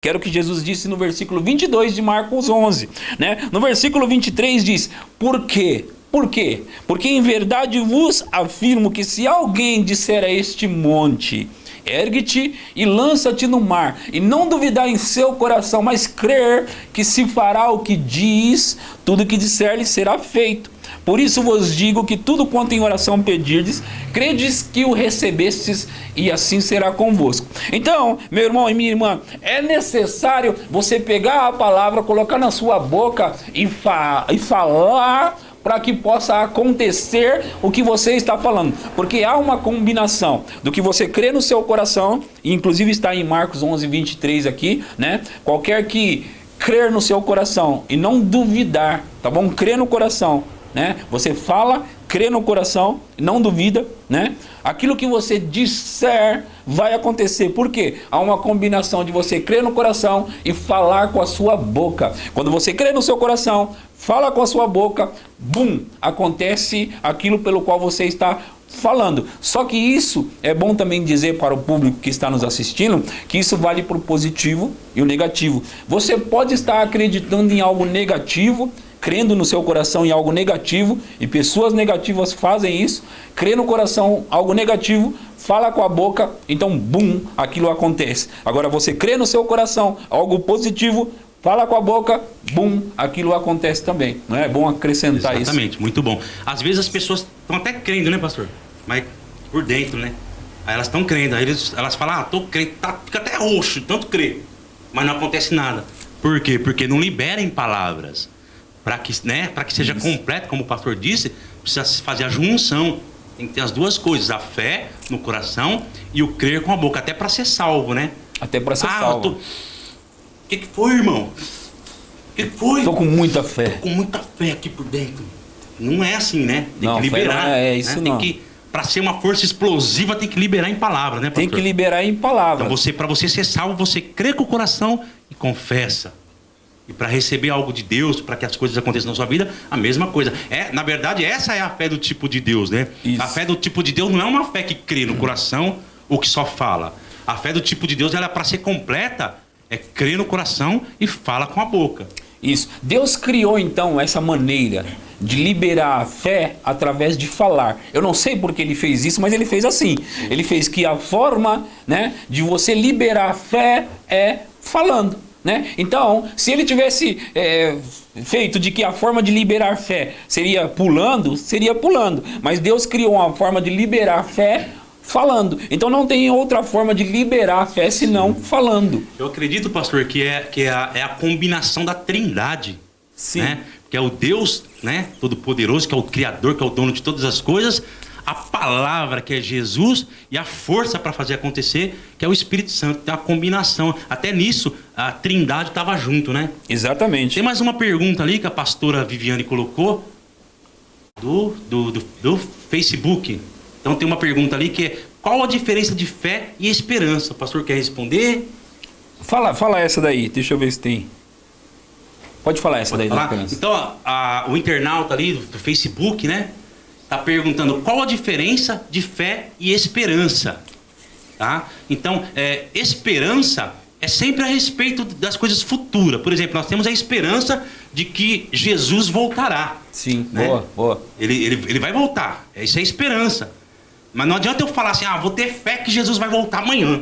Que era o que Jesus disse no versículo 22 de Marcos 11, né? No versículo 23 diz, por quê? Por quê? Porque em verdade vos afirmo que se alguém disser a este monte, ergue-te e lança-te no mar, e não duvidar em seu coração, mas crer que se fará o que diz, tudo que disser lhe será feito. Por isso vos digo que tudo quanto em oração pedirdes, credes que o recebestes e assim será convosco. Então, meu irmão e minha irmã, é necessário você pegar a palavra, colocar na sua boca e falar para que possa acontecer o que você está falando. Porque há uma combinação do que você crê no seu coração, e inclusive está em Marcos 11, 23 aqui, né? Qualquer que crer no seu coração e não duvidar, tá bom? Crer no coração, né? Você fala, crê no coração, não duvida, né? Aquilo que você disser vai acontecer. Por quê? Há uma combinação de você crer no coração e falar com a sua boca. Quando você crê no seu coração, fala com a sua boca, bum, acontece aquilo pelo qual você está falando. Só que isso é bom também dizer para o público que está nos assistindo, que isso vale para o positivo e o negativo. Você pode estar acreditando em algo negativo, crendo no seu coração em algo negativo, e pessoas negativas fazem isso, crê no coração algo negativo, fala com a boca, então bum, aquilo acontece. Agora você crê no seu coração algo positivo, fala com a boca, bum, aquilo acontece também. Não é bom acrescentar isso? Exatamente, muito bom. Às vezes as pessoas estão até crendo, né, pastor? Mas por dentro, né? Aí elas estão crendo, aí elas falam, tô crendo, fica até roxo, tanto crer, mas não acontece nada. Por quê? Porque não liberam palavras. Para que, né, para que seja completo, como o pastor disse, precisa fazer a junção. Tem que ter as duas coisas, a fé no coração e o crer com a boca, até para ser salvo, né? Até para ser salvo. O que foi, irmão? O que foi? Tô com muita fé. Tô com muita fé aqui por dentro. Não é assim, né? Tem não, que liberar. Não é isso, né? não. Tem que, para ser uma força explosiva, tem que liberar em palavra, né, pastor? Tem que liberar em palavra. Então, para você ser salvo, você crê com o coração e confessa. E para receber algo de Deus, para que as coisas aconteçam na sua vida, a mesma coisa. Na verdade, essa é a fé do tipo de Deus, né? Isso. A fé do tipo de Deus não é uma fé que crê no coração ou que só fala. A fé do tipo de Deus, ela para ser completa, é crer no coração e fala com a boca. Isso. Deus criou, então, essa maneira de liberar a fé através de falar. Eu não sei porque ele fez isso, mas ele fez assim. Ele fez que a forma, né, de você liberar a fé é falando. Né? Então, se ele tivesse feito de que a forma de liberar fé seria pulando, mas Deus criou uma forma de liberar fé falando. Então não tem outra forma de liberar a fé senão falando. Eu acredito, pastor, que é a combinação da Trindade. Sim. Né? Que é o Deus, né, Todo-Poderoso, que é o Criador, que é o dono de todas as coisas, a palavra, que é Jesus, e a força para fazer acontecer, que é o Espírito Santo. Tem uma combinação. Até nisso, a Trindade estava junto, né? Exatamente. Tem mais uma pergunta ali que a pastora Viviane colocou do Facebook. Então tem uma pergunta ali que é: qual a diferença de fé e esperança? O pastor quer responder? Fala essa daí, deixa eu ver se tem. Pode falar essa daí da esperança. Então, o internauta ali do Facebook, né, tá perguntando qual a diferença de fé e esperança, tá? Então, esperança é sempre a respeito das coisas futuras. Por exemplo, nós temos a esperança de que Jesus voltará. Sim, né? Boa. Ele vai voltar. Isso é esperança. Mas não adianta eu falar assim, vou ter fé que Jesus vai voltar amanhã.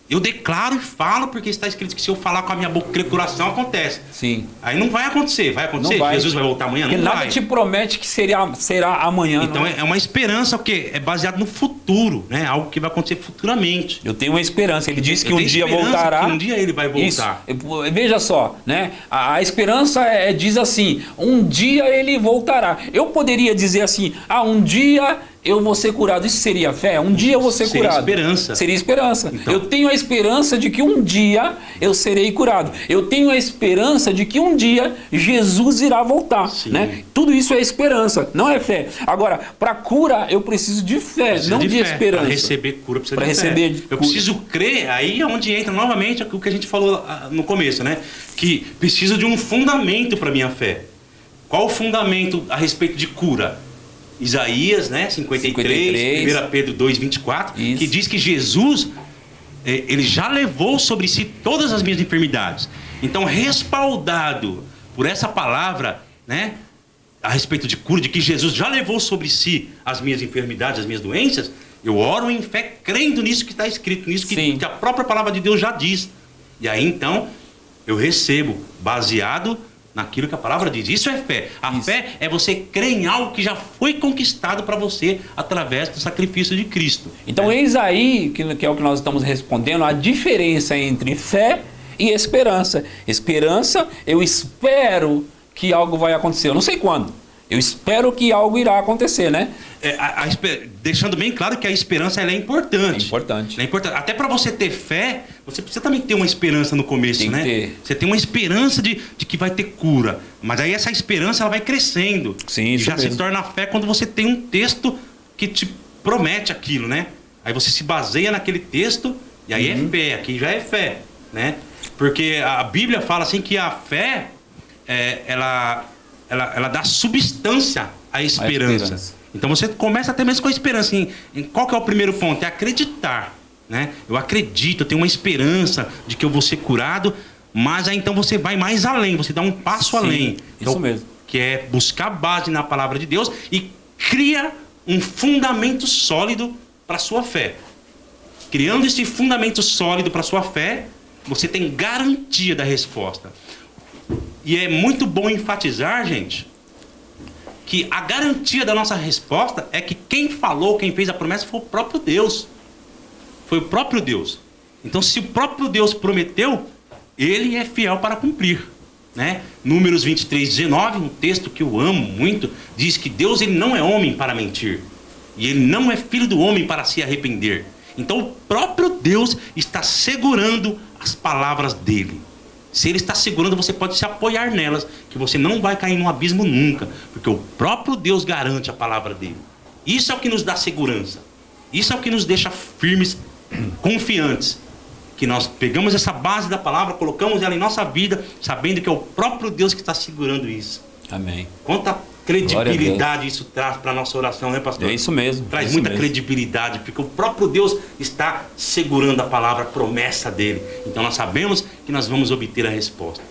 Eu declaro e falo, porque está escrito que se eu falar com a minha boca, crer com o coração, acontece. Sim. Aí não vai acontecer. Vai acontecer? Não vai. Jesus vai voltar amanhã? Não vai. Porque nada te promete que será amanhã. Então é uma esperança, porque é baseado no futuro, né? Algo que vai acontecer futuramente. Eu tenho uma esperança. Ele disse que um dia voltará. Que um dia ele vai voltar. Isso. Veja só, né? A esperança diz assim: um dia ele voltará. Eu poderia dizer assim: um dia eu vou ser curado. Isso seria fé? Um dia eu vou ser curado. Seria esperança. Então, eu tenho a esperança de que um dia eu serei curado. Eu tenho a esperança de que um dia Jesus irá voltar. Né? Tudo isso é esperança, não é fé. Agora, para cura eu preciso de fé, não de esperança. Para receber cura precisa de fé. Eu preciso crer, aí é onde entra novamente o que a gente falou no começo, né? Que preciso de um fundamento para minha fé. Qual o fundamento a respeito de cura? Isaías, né, 53, 1 Pedro 2, 24, que diz que Jesus ele já levou sobre si todas as minhas enfermidades. Então, respaldado por essa palavra, né, a respeito de cura, de que Jesus já levou sobre si as minhas enfermidades, as minhas doenças, eu oro em fé, crendo nisso que está escrito, nisso que a própria palavra de Deus já diz. E aí, então, eu recebo, baseado naquilo que a palavra diz. Isso é fé. A fé é você crer em algo que já foi conquistado para você através do sacrifício de Cristo. Então, eis aí, que é o que nós estamos respondendo, a diferença entre fé e esperança. Esperança, eu espero que algo vai acontecer. Eu não sei quando. Eu espero que algo irá acontecer, né? Deixando bem claro que a esperança ela é importante. É importante. É importante. Até para você ter fé, você precisa também ter uma esperança no começo, Tem que né? ter. Você tem uma esperança de que vai ter cura. Mas aí essa esperança ela vai crescendo. Sim, isso já mesmo. se torna fé quando você tem um texto que te promete aquilo, né? Aí você se baseia naquele texto e aí é fé. Aqui já é fé, né? Porque a Bíblia fala assim que a fé, ela dá substância à esperança. Então você começa até mesmo com a esperança. Em qual que é o primeiro ponto? É acreditar, né? Eu acredito, eu tenho uma esperança de que eu vou ser curado, mas aí então você vai mais além, você dá um passo além. Isso mesmo. Que é buscar base na palavra de Deus e cria um fundamento sólido para a sua fé. Criando esse fundamento sólido para a sua fé, você tem garantia da resposta. E é muito bom enfatizar, gente, que a garantia da nossa resposta é que quem falou, quem fez a promessa foi o próprio Deus. Foi o próprio Deus. Então, se o próprio Deus prometeu, ele é fiel para cumprir, né? Números 23:19, um texto que eu amo muito, diz que Deus ele não é homem para mentir. E ele não é filho do homem para se arrepender. Então, o próprio Deus está segurando as palavras dele. Se ele está segurando, você pode se apoiar nelas, que você não vai cair num abismo nunca, porque o próprio Deus garante a palavra dele. Isso é o que nos dá segurança. Isso é o que nos deixa firmes, confiantes, que nós pegamos essa base da palavra, colocamos ela em nossa vida, sabendo que é o próprio Deus que está segurando isso. Amém. Quanta credibilidade isso traz para a nossa oração, né, pastor? É isso mesmo. Traz isso muita mesmo. credibilidade, porque o próprio Deus está segurando a palavra, a promessa dele. Então nós sabemos que nós vamos obter a resposta.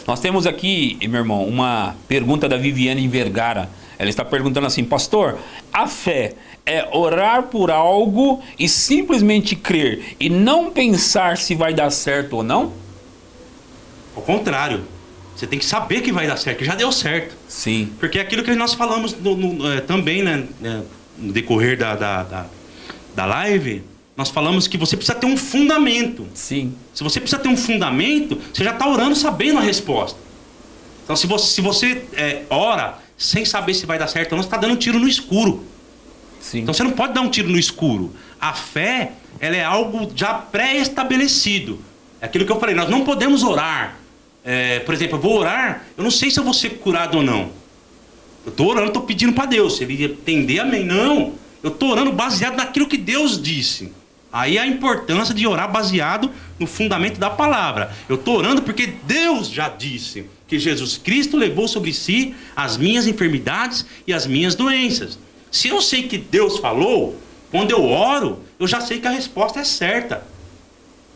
Nós temos aqui, meu irmão, uma pergunta da Viviane Vergara. Ela está perguntando assim: pastor, a fé é orar por algo e simplesmente crer e não pensar se vai dar certo ou não? Ao contrário, você tem que saber que vai dar certo, que já deu certo. Sim. Porque é aquilo que nós falamos também, né, no decorrer da live, nós falamos que você precisa ter um fundamento. Sim. Se você precisa ter um fundamento, você já está orando sabendo a resposta. Então, se você ora sem saber se vai dar certo ou não, você está dando um tiro no escuro. Sim. Então, você não pode dar um tiro no escuro. A fé, ela é algo já pré-estabelecido. É aquilo que eu falei, nós não podemos orar. Por exemplo, eu vou orar, eu não sei se eu vou ser curado ou não. Eu estou orando, estou pedindo para Deus. Se ele atender, amém. Não, eu estou orando baseado naquilo que Deus disse. Aí a importância de orar baseado no fundamento da palavra. Eu estou orando porque Deus já disse que Jesus Cristo levou sobre si as minhas enfermidades e as minhas doenças. Se eu sei que Deus falou, quando eu oro, eu já sei que a resposta é certa.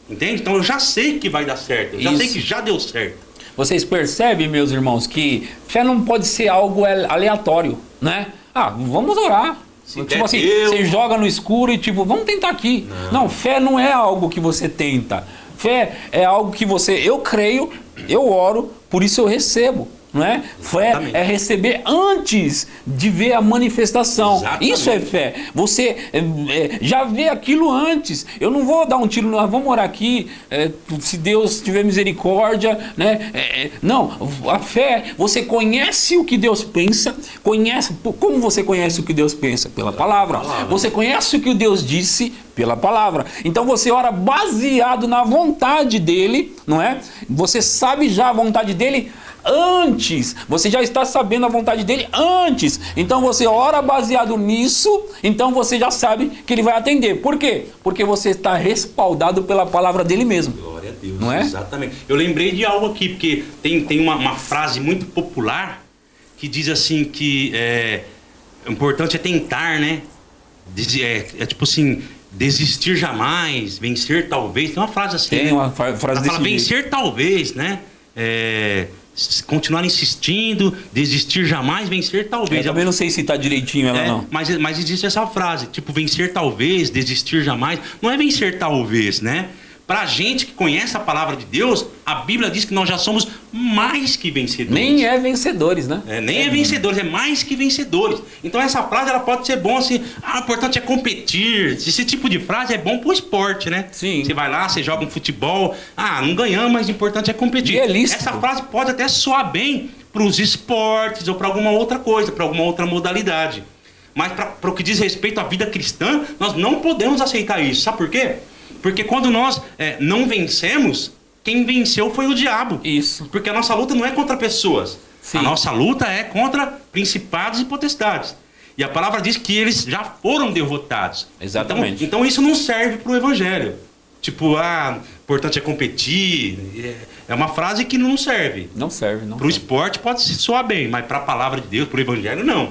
Entende? Então eu já sei que vai dar certo. Eu já sei que já deu certo. Vocês percebem, meus irmãos, que fé não pode ser algo aleatório, né? Vamos orar. Tipo assim, você joga no escuro e tipo, vamos tentar aqui. Não, fé não é algo que você tenta. Fé é algo que eu creio, eu oro, por isso eu recebo. Não é? Fé é receber antes de ver a manifestação. Exatamente. Isso é fé. Você já vê aquilo antes. Eu não vou dar um tiro, vamos orar aqui, se Deus tiver misericórdia, né? Não, a fé, você conhece o que Deus pensa, como você conhece o que Deus pensa? Pela palavra. Você conhece o que Deus disse? Pela palavra. Então você ora baseado na vontade dele, não é? Você sabe já a vontade dele antes, você já está sabendo a vontade dele antes, então você ora baseado nisso, então você já sabe que ele vai atender. Por quê? Porque você está respaldado pela palavra dele mesmo. Glória a Deus, não é? Exatamente. Eu lembrei de algo aqui, porque tem uma frase muito popular que diz assim que o importante é tentar, né? Tipo assim, desistir jamais, vencer talvez. Tem uma frase assim, Tem né? uma frase Ela desse fala jeito. vencer talvez, né? Continuar insistindo, desistir jamais, vencer talvez. Eu também não sei se tá direitinho ela não. Mas existe essa frase, tipo, vencer talvez, desistir jamais. Não é vencer talvez, né? Pra gente que conhece a palavra de Deus, a Bíblia diz que nós já somos mais que vencedores. Nem é vencedores, né? Nem é vencedores, é mais que vencedores. Então essa frase ela pode ser bom assim, o importante é competir. Esse tipo de frase é bom pro esporte, né? Sim. Você vai lá, você joga um futebol, não ganhamos, mas o importante é competir. E é lícito. Essa frase pode até soar bem pros esportes ou para alguma outra coisa, para alguma outra modalidade. Mas para o que diz respeito à vida cristã, nós não podemos aceitar isso. Sabe por quê? Porque quando nós não vencemos, quem venceu foi o diabo. Isso. Porque a nossa luta não é contra pessoas. Sim. A nossa luta é contra principados e potestades. E a palavra diz que eles já foram derrotados. Exatamente. Então isso não serve para o evangelho. Tipo, importante é competir. É uma frase que não serve. Não serve, não. Para o esporte pode soar bem, mas para a palavra de Deus, para o evangelho, não.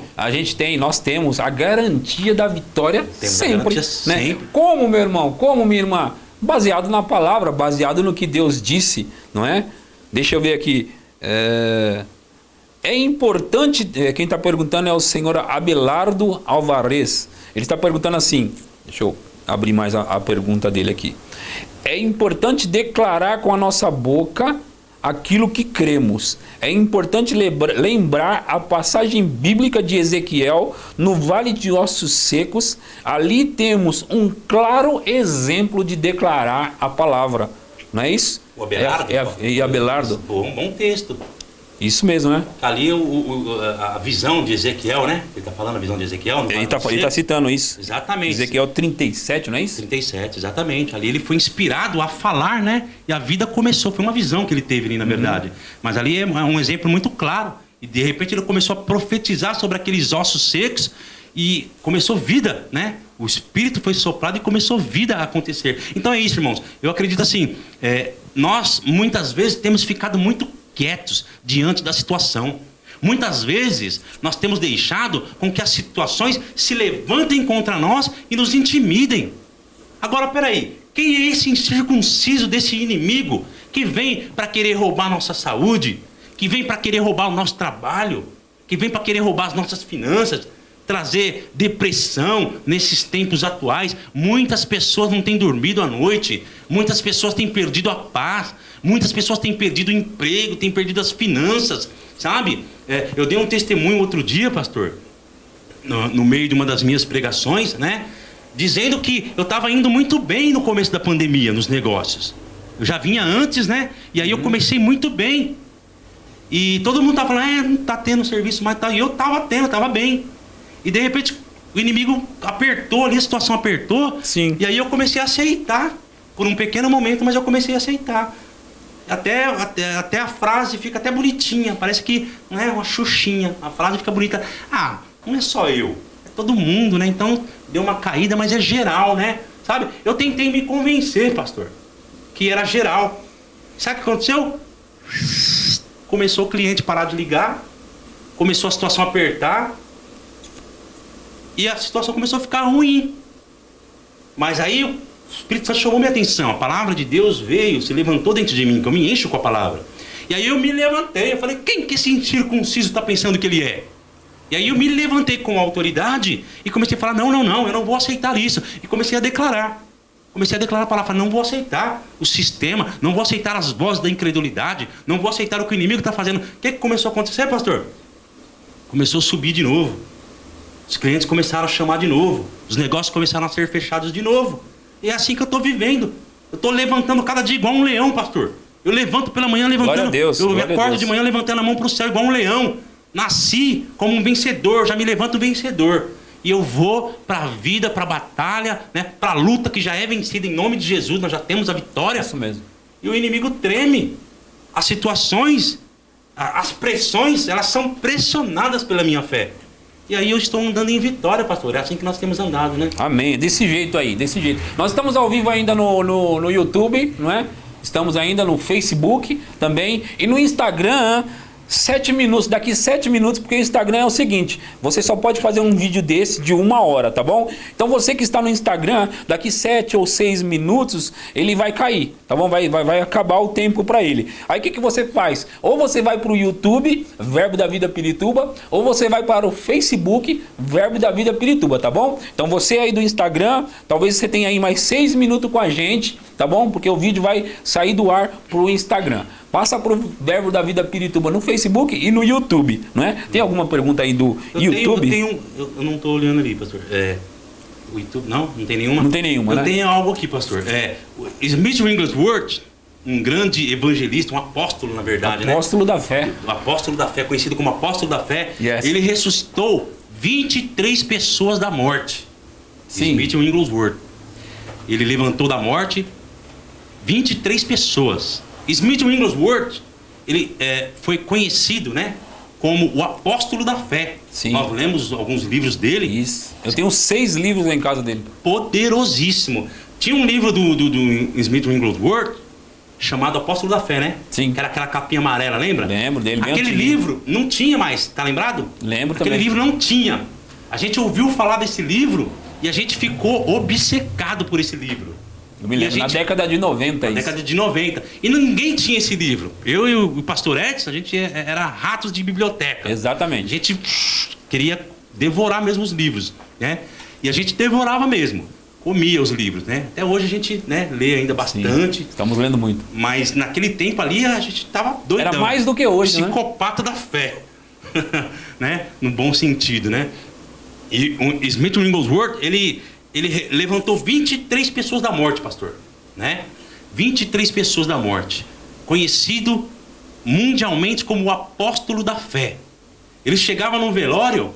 Nós temos a garantia da vitória sempre, né? Sempre. Como, meu irmão, como, minha irmã? Baseado na palavra, baseado no que Deus disse, não é? Deixa eu ver aqui. É importante, quem está perguntando é o senhor Abelardo Alvarez. Ele está perguntando assim, deixa eu abrir mais a pergunta dele aqui. É importante declarar com a nossa boca aquilo que cremos. É importante lembrar a passagem bíblica de Ezequiel no Vale de Ossos Secos. Ali temos um claro exemplo de declarar a palavra. Não é isso? O Abelardo? Abelardo. Bom texto. Isso mesmo, né? Ali a visão de Ezequiel, né? Ele está falando a visão de Ezequiel? Ele está citando isso. Exatamente. Ezequiel 37, não é isso? 37, exatamente. Ali ele foi inspirado a falar, né? E a vida começou. Foi uma visão que ele teve ali, na verdade. Mas ali é um exemplo muito claro. E de repente ele começou a profetizar sobre aqueles ossos secos e começou vida, né? O Espírito foi soprado e começou vida a acontecer. Então é isso, irmãos. Eu acredito assim, nós muitas vezes temos ficado muito quietos diante da situação. Muitas vezes nós temos deixado com que as situações se levantem contra nós e nos intimidem. Agora, peraí, quem é esse incircunciso desse inimigo que vem para querer roubar nossa saúde, que vem para querer roubar o nosso trabalho, que vem para querer roubar as nossas finanças, trazer depressão nesses tempos atuais? Muitas pessoas não têm dormido à noite, muitas pessoas têm perdido a paz, muitas pessoas têm perdido o emprego, têm perdido as finanças, sabe? Eu dei um testemunho outro dia, pastor, no meio de uma das minhas pregações, né? Dizendo que eu estava indo muito bem no começo da pandemia, nos negócios. Eu já vinha antes, né? E aí eu comecei muito bem. E todo mundo estava falando, não está tendo serviço mais, tá. E eu estava tendo, estava bem. E de repente o inimigo apertou ali, a situação apertou. Sim. E aí eu comecei a aceitar. Por um pequeno momento, mas eu comecei a aceitar. Até a frase fica até bonitinha. Parece que não é uma xuxinha. A frase fica bonita. Não é só eu. É todo mundo, né? Então deu uma caída, mas é geral, né? Sabe? Eu tentei me convencer, pastor, que era geral. Sabe o que aconteceu? Começou o cliente parar de ligar. Começou a situação a apertar. E a situação começou a ficar ruim. Mas aí o Espírito Santo chamou minha atenção. A palavra de Deus veio, se levantou dentro de mim, que eu me encho com a palavra. E aí eu me levantei, eu falei, quem que esse incircunciso está pensando que ele é? E aí eu me levantei com autoridade e comecei a falar, não, eu não vou aceitar isso. E comecei a declarar. Comecei a declarar a palavra, não vou aceitar o sistema, não vou aceitar as vozes da incredulidade, não vou aceitar o que o inimigo está fazendo. O que começou a acontecer, pastor? Começou a subir de novo. Os clientes começaram a chamar de novo. Os negócios começaram a ser fechados de novo. E é assim que eu estou vivendo. Eu estou levantando cada dia igual um leão, pastor. Eu levanto pela manhã levantando. Glória a Deus, eu acordo de manhã levantando a mão para o céu igual um leão. Nasci como um vencedor, já me levanto vencedor. E eu vou para a vida, para a batalha, né? Para a luta que já é vencida em nome de Jesus. Nós já temos a vitória. Isso mesmo. E o inimigo treme. As situações, as pressões, elas são pressionadas pela minha fé. E aí eu estou andando em vitória, pastor. É assim que nós temos andado, né? Amém. Desse jeito aí, desse jeito. Nós estamos ao vivo ainda no YouTube, não é? Estamos ainda no Facebook também. E no Instagram. 7 minutos, daqui 7 minutos, porque o Instagram é o seguinte, você só pode fazer um vídeo desse de 1 hora, tá bom? Então você que está no Instagram, daqui 7 ou 6 minutos, ele vai cair, tá bom? Vai acabar o tempo para ele. Aí o que você faz? Ou você vai para o YouTube, Verbo da Vida Pirituba, ou você vai para o Facebook, Verbo da Vida Pirituba, tá bom? Então você aí do Instagram, talvez você tenha aí mais 6 minutos com a gente, tá bom? Porque o vídeo vai sair do ar pro Instagram. Passa pro Verbo da Vida Pirituba no Facebook e no YouTube, não é? Tem alguma pergunta aí do YouTube? Eu não tô olhando ali, pastor. O YouTube, não tem nenhuma? Não tem nenhuma, né? Eu tenho algo aqui, pastor. O Smith Wigglesworth, um grande evangelista, um apóstolo, na verdade, apóstolo da fé. O apóstolo da fé, conhecido como apóstolo da fé. Yes. Ele ressuscitou 23 pessoas da morte. Sim. Smith Wigglesworth. Ele levantou da morte 23 pessoas. Smith Wigglesworth, ele foi conhecido, né, como o apóstolo da fé. Sim. Nós lemos alguns livros dele. Isso. Eu tenho 6 livros em casa dele. Poderosíssimo. Tinha um livro do Smith Wigglesworth chamado Apóstolo da Fé, né? Sim. Que era aquela capinha amarela, lembra? Lembro dele. bem Aquele antigo. livro não tinha mais, tá lembrado? Lembro Aquele também. livro não tinha. A gente ouviu falar desse livro e a gente ficou obcecado por esse livro. Eu me lembro, na década de 90 isso. Década de 90. E ninguém tinha esse livro. Eu e o pastor Edson, a gente era ratos de biblioteca. A Exatamente. gente queria devorar mesmo os livros, né? E a gente devorava mesmo. Comia os livros, né? Até hoje a gente, né, lê ainda bastante. Sim, estamos lendo muito. Mas naquele tempo ali a gente tava doidão. Era mais do que hoje, né? Psicopata da fé. Né? No bom sentido, né? E o Smith Wigglesworth, ele levantou 23 pessoas da morte, pastor, né? 23 pessoas da morte. Conhecido mundialmente como o apóstolo da fé. Ele chegava num velório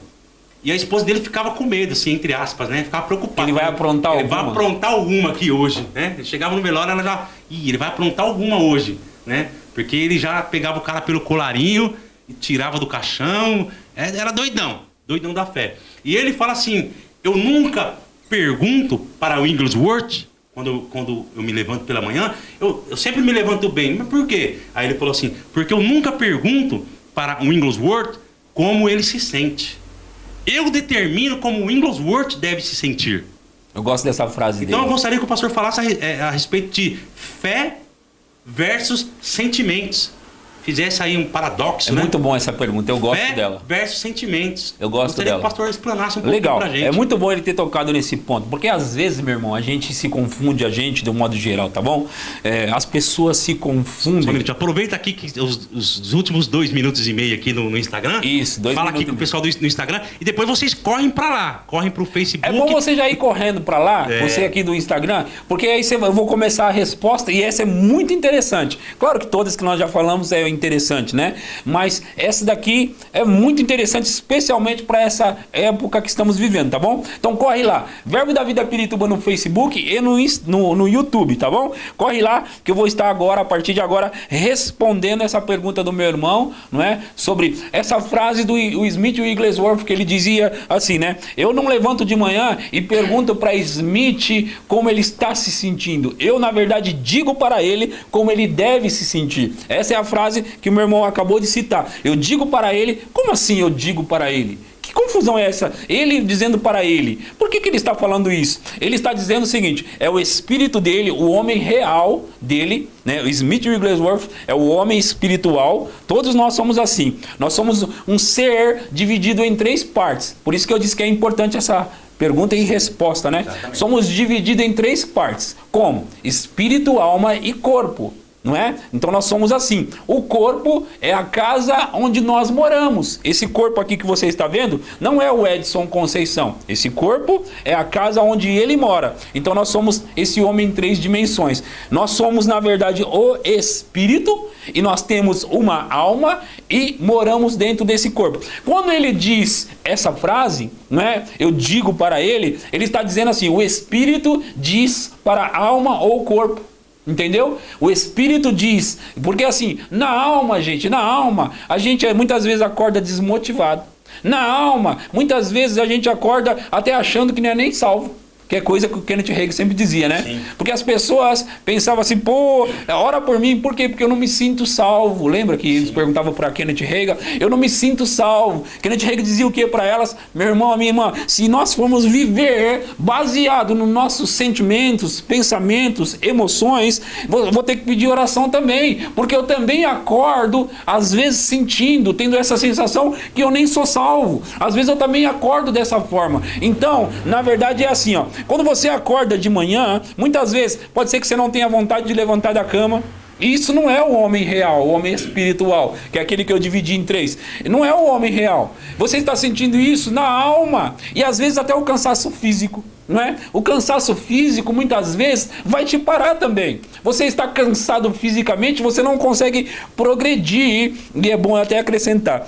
e a esposa dele ficava com medo, assim, entre aspas, né? Ficava preocupada. Ele vai aprontar alguma. Ele vai aprontar alguma aqui hoje, né? Ele chegava no velório, ela já... ele vai aprontar alguma hoje, né? Porque ele já pegava o cara pelo colarinho e tirava do caixão. Era doidão. Doidão da fé. E ele fala assim, eu nunca pergunto para o Wigglesworth, quando eu me levanto pela manhã, eu sempre me levanto bem. Mas por quê? Aí ele falou assim, porque eu nunca pergunto para o Wigglesworth como ele se sente. Eu determino como o Wigglesworth deve se sentir. Eu gosto dessa frase dele. Então eu gostaria que o pastor falasse a respeito de fé versus sentimentos. Fizesse aí um paradoxo, né? É muito bom essa pergunta, eu gosto Fé dela. versus sentimentos. Eu gosto gostaria dela. que o pastor explanasse um pouco Legal, pra gente. é muito bom ele ter tocado nesse ponto, porque às vezes, meu irmão, a gente se confunde, de um modo geral, tá bom? As pessoas se Só um confundem. minuto, aproveita aqui que os últimos 2 minutos e meio aqui no Instagram. Isso, 2 Fala minutos aqui com e o pessoal no Instagram e depois vocês correm pra lá, correm pro Facebook. É bom você já ir correndo pra lá, É. você aqui do Instagram, porque aí eu vou começar a resposta e essa é muito interessante. Claro que todas que nós já falamos é interessante, né? Mas essa daqui é muito interessante, especialmente para essa época que estamos vivendo, tá bom? Então corre lá, Verbo da Vida Pirituba no Facebook e no YouTube, tá bom? Corre lá que eu vou estar agora, a partir de agora, respondendo essa pergunta do meu irmão, não é? Sobre essa frase do Smith Wigglesworth, que ele dizia assim, né? Eu não levanto de manhã e pergunto para Smith como ele está se sentindo. Eu, na verdade, digo para ele como ele deve se sentir. Essa é a frase que o meu irmão acabou de citar. Eu digo para ele, como assim eu digo para ele? Que confusão é essa? Ele dizendo para ele. Por que ele está falando isso? Ele está dizendo o seguinte, é o espírito dele, o homem real dele, né? O Smith Wigglesworth é o homem espiritual. Todos nós somos assim. Nós somos um ser dividido em 3 partes. Por isso que eu disse que é importante essa pergunta e resposta, né? Exatamente. Somos divididos em 3 partes. Como? Espírito, alma e corpo. Não é? Então nós somos assim. O corpo é a casa onde nós moramos. Esse corpo aqui que você está vendo não é o Edson Conceição. Esse corpo é a casa onde ele mora. Então nós somos esse homem em 3 dimensões. Nós somos, na verdade, o espírito e nós temos uma alma e moramos dentro desse corpo. Quando ele diz essa frase, não é? Eu digo para ele, ele está dizendo assim, o espírito diz para a alma ou corpo. Entendeu? O Espírito diz, porque assim, na alma, a gente muitas vezes acorda desmotivado. Na alma, muitas vezes a gente acorda até achando que não é nem salvo. Que é coisa que o Kenneth Hagin sempre dizia, né? Sim. Porque as pessoas pensavam assim, pô, ora por mim, por quê? Porque eu não me sinto salvo. Lembra que eles perguntavam para Kenneth Hagin? Eu não me sinto salvo. Kenneth Hagin dizia o que para elas? Meu irmão, minha irmã, se nós formos viver baseado nos nossos sentimentos, pensamentos, emoções, vou ter que pedir oração também. Porque eu também acordo, às vezes sentindo, tendo essa sensação que eu nem sou salvo. Às vezes eu também acordo dessa forma. Então, na verdade é assim, ó. Quando você acorda de manhã, muitas vezes pode ser que você não tenha vontade de levantar da cama. E isso não é o homem real, o homem espiritual, que é aquele que eu dividi em 3. Não é o homem real. Você está sentindo isso na alma e às vezes até o cansaço físico, não é? O cansaço físico muitas vezes vai te parar também. Você está cansado fisicamente, você não consegue progredir. E é bom até acrescentar.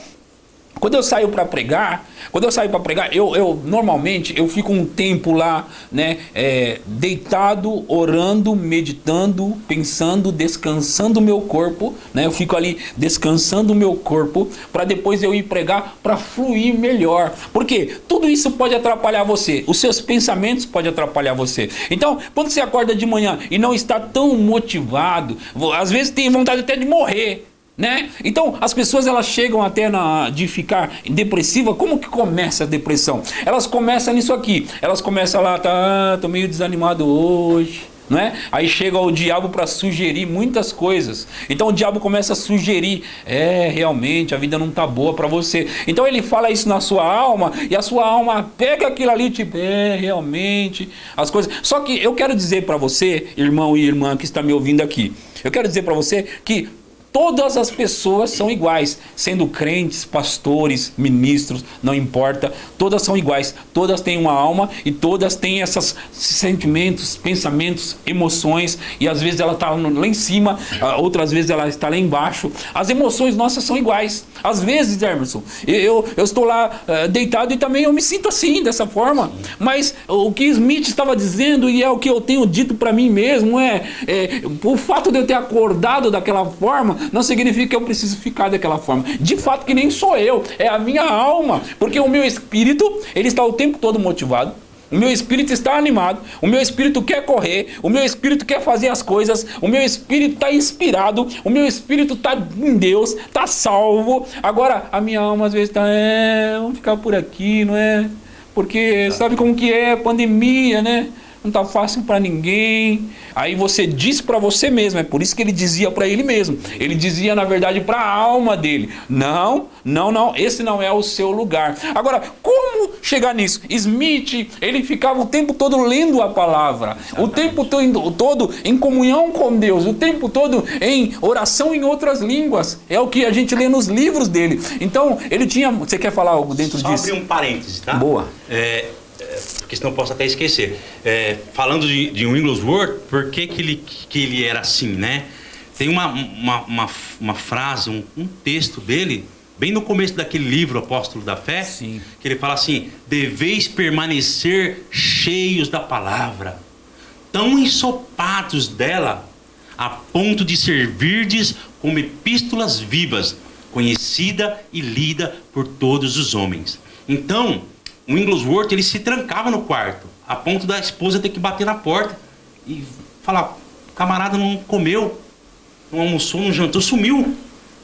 Quando eu saio para pregar, eu normalmente eu fico um tempo lá, né, deitado, orando, meditando, pensando, descansando o meu corpo, né? Eu fico ali descansando o meu corpo para depois eu ir pregar para fluir melhor. Porque tudo isso pode atrapalhar você, os seus pensamentos podem atrapalhar você. Então, quando você acorda de manhã e não está tão motivado, às vezes tem vontade até de morrer. Né? Então as pessoas elas chegam até de ficar depressiva. Como que começa a depressão? Elas começam nisso aqui. Elas começam lá, tô meio desanimado hoje, não é? Aí chega o diabo para sugerir muitas coisas. Então o diabo começa a sugerir, realmente a vida não tá boa para você. Então ele fala isso na sua alma e a sua alma pega aquilo ali, tipo, realmente as coisas. Só que eu quero dizer para você, irmão e irmã que está me ouvindo aqui, eu quero dizer para você que todas as pessoas são iguais, sendo crentes, pastores, ministros, não importa, todas são iguais, todas têm uma alma e todas têm esses sentimentos, pensamentos, emoções, e às vezes ela está lá em cima, outras vezes ela está lá embaixo. As emoções nossas são iguais. Às vezes, Emerson, eu estou lá deitado e também eu me sinto assim, dessa forma, mas o que Smith estava dizendo, e é o que eu tenho dito para mim mesmo, o fato de eu ter acordado daquela forma não significa que eu preciso ficar daquela forma. De fato que nem sou eu, é a minha alma, porque o meu espírito, ele está o tempo todo motivado, o meu espírito está animado, o meu espírito quer correr, o meu espírito quer fazer as coisas, o meu espírito está inspirado, o meu espírito está em Deus, está salvo. Agora a minha alma às vezes está, vamos ficar por aqui, não é? Porque sabe como que é, pandemia, né? Não tá fácil para ninguém. Aí você diz para você mesmo, é por isso que ele dizia para ele mesmo. Ele dizia na verdade para a alma dele: não, esse não é o seu lugar. Agora, como chegar nisso? Smith, ele ficava o tempo todo lendo a palavra, o tempo todo em comunhão com Deus, o tempo todo em oração em outras línguas. É o que a gente lê nos livros dele. Então, ele tinha... Você quer falar algo dentro disso? Só abrir um parêntese, tá? Boa. Porque senão eu posso até esquecer. Falando de Wigglesworth, por que ele era assim, né? Tem uma frase, um texto dele, bem no começo daquele livro, Apóstolo da Fé, Sim. que ele fala assim: deveis permanecer cheios da palavra, tão ensopados dela, a ponto de servirdes como epístolas vivas, conhecida e lida por todos os homens. Então, o Wigglesworth, ele se trancava no quarto, a ponto da esposa ter que bater na porta e falar: camarada não comeu, não almoçou, não jantou, sumiu.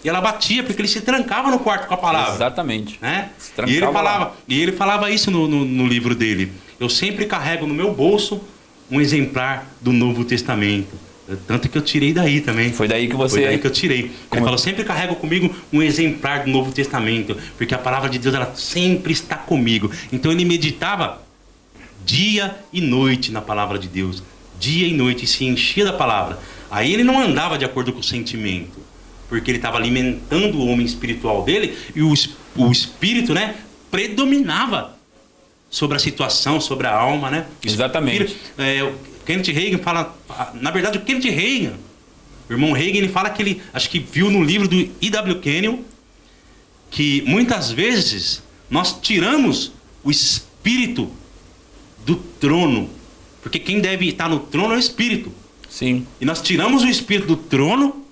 E ela batia, porque ele se trancava no quarto com a palavra. Exatamente. Né? E ele falava isso no livro dele: eu sempre carrego no meu bolso um exemplar do Novo Testamento. Tanto que eu tirei daí também. Foi daí que você... Foi daí que eu tirei. Ele falou: sempre carrego comigo um exemplar do Novo Testamento, porque a palavra de Deus, ela sempre está comigo. Então ele meditava dia e noite na palavra de Deus, dia e noite, e se enchia da palavra. Aí ele não andava de acordo com o sentimento, porque ele estava alimentando o homem espiritual dele, e o espírito, né, predominava sobre a situação, sobre a alma, né? Exatamente. Kenneth Hagin fala, na verdade, o Kenneth Hagin, o irmão Hagin, ele fala que ele, acho que viu no livro do E.W. Kenyon, que muitas vezes nós tiramos o espírito do trono, porque quem deve estar no trono é o espírito. Sim. E nós tiramos o espírito do trono.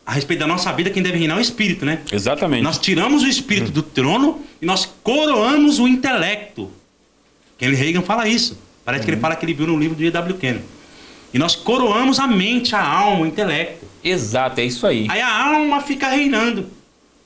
A respeito da nossa vida, quem deve reinar é o espírito, né? Exatamente. Nós tiramos o espírito do trono e nós coroamos o intelecto. Kenneth Hagin fala isso. Parece que ele fala que ele viu no livro do E.W. Kenyon. E nós coroamos a mente, a alma, o intelecto. Exato, é isso aí. Aí a alma fica reinando,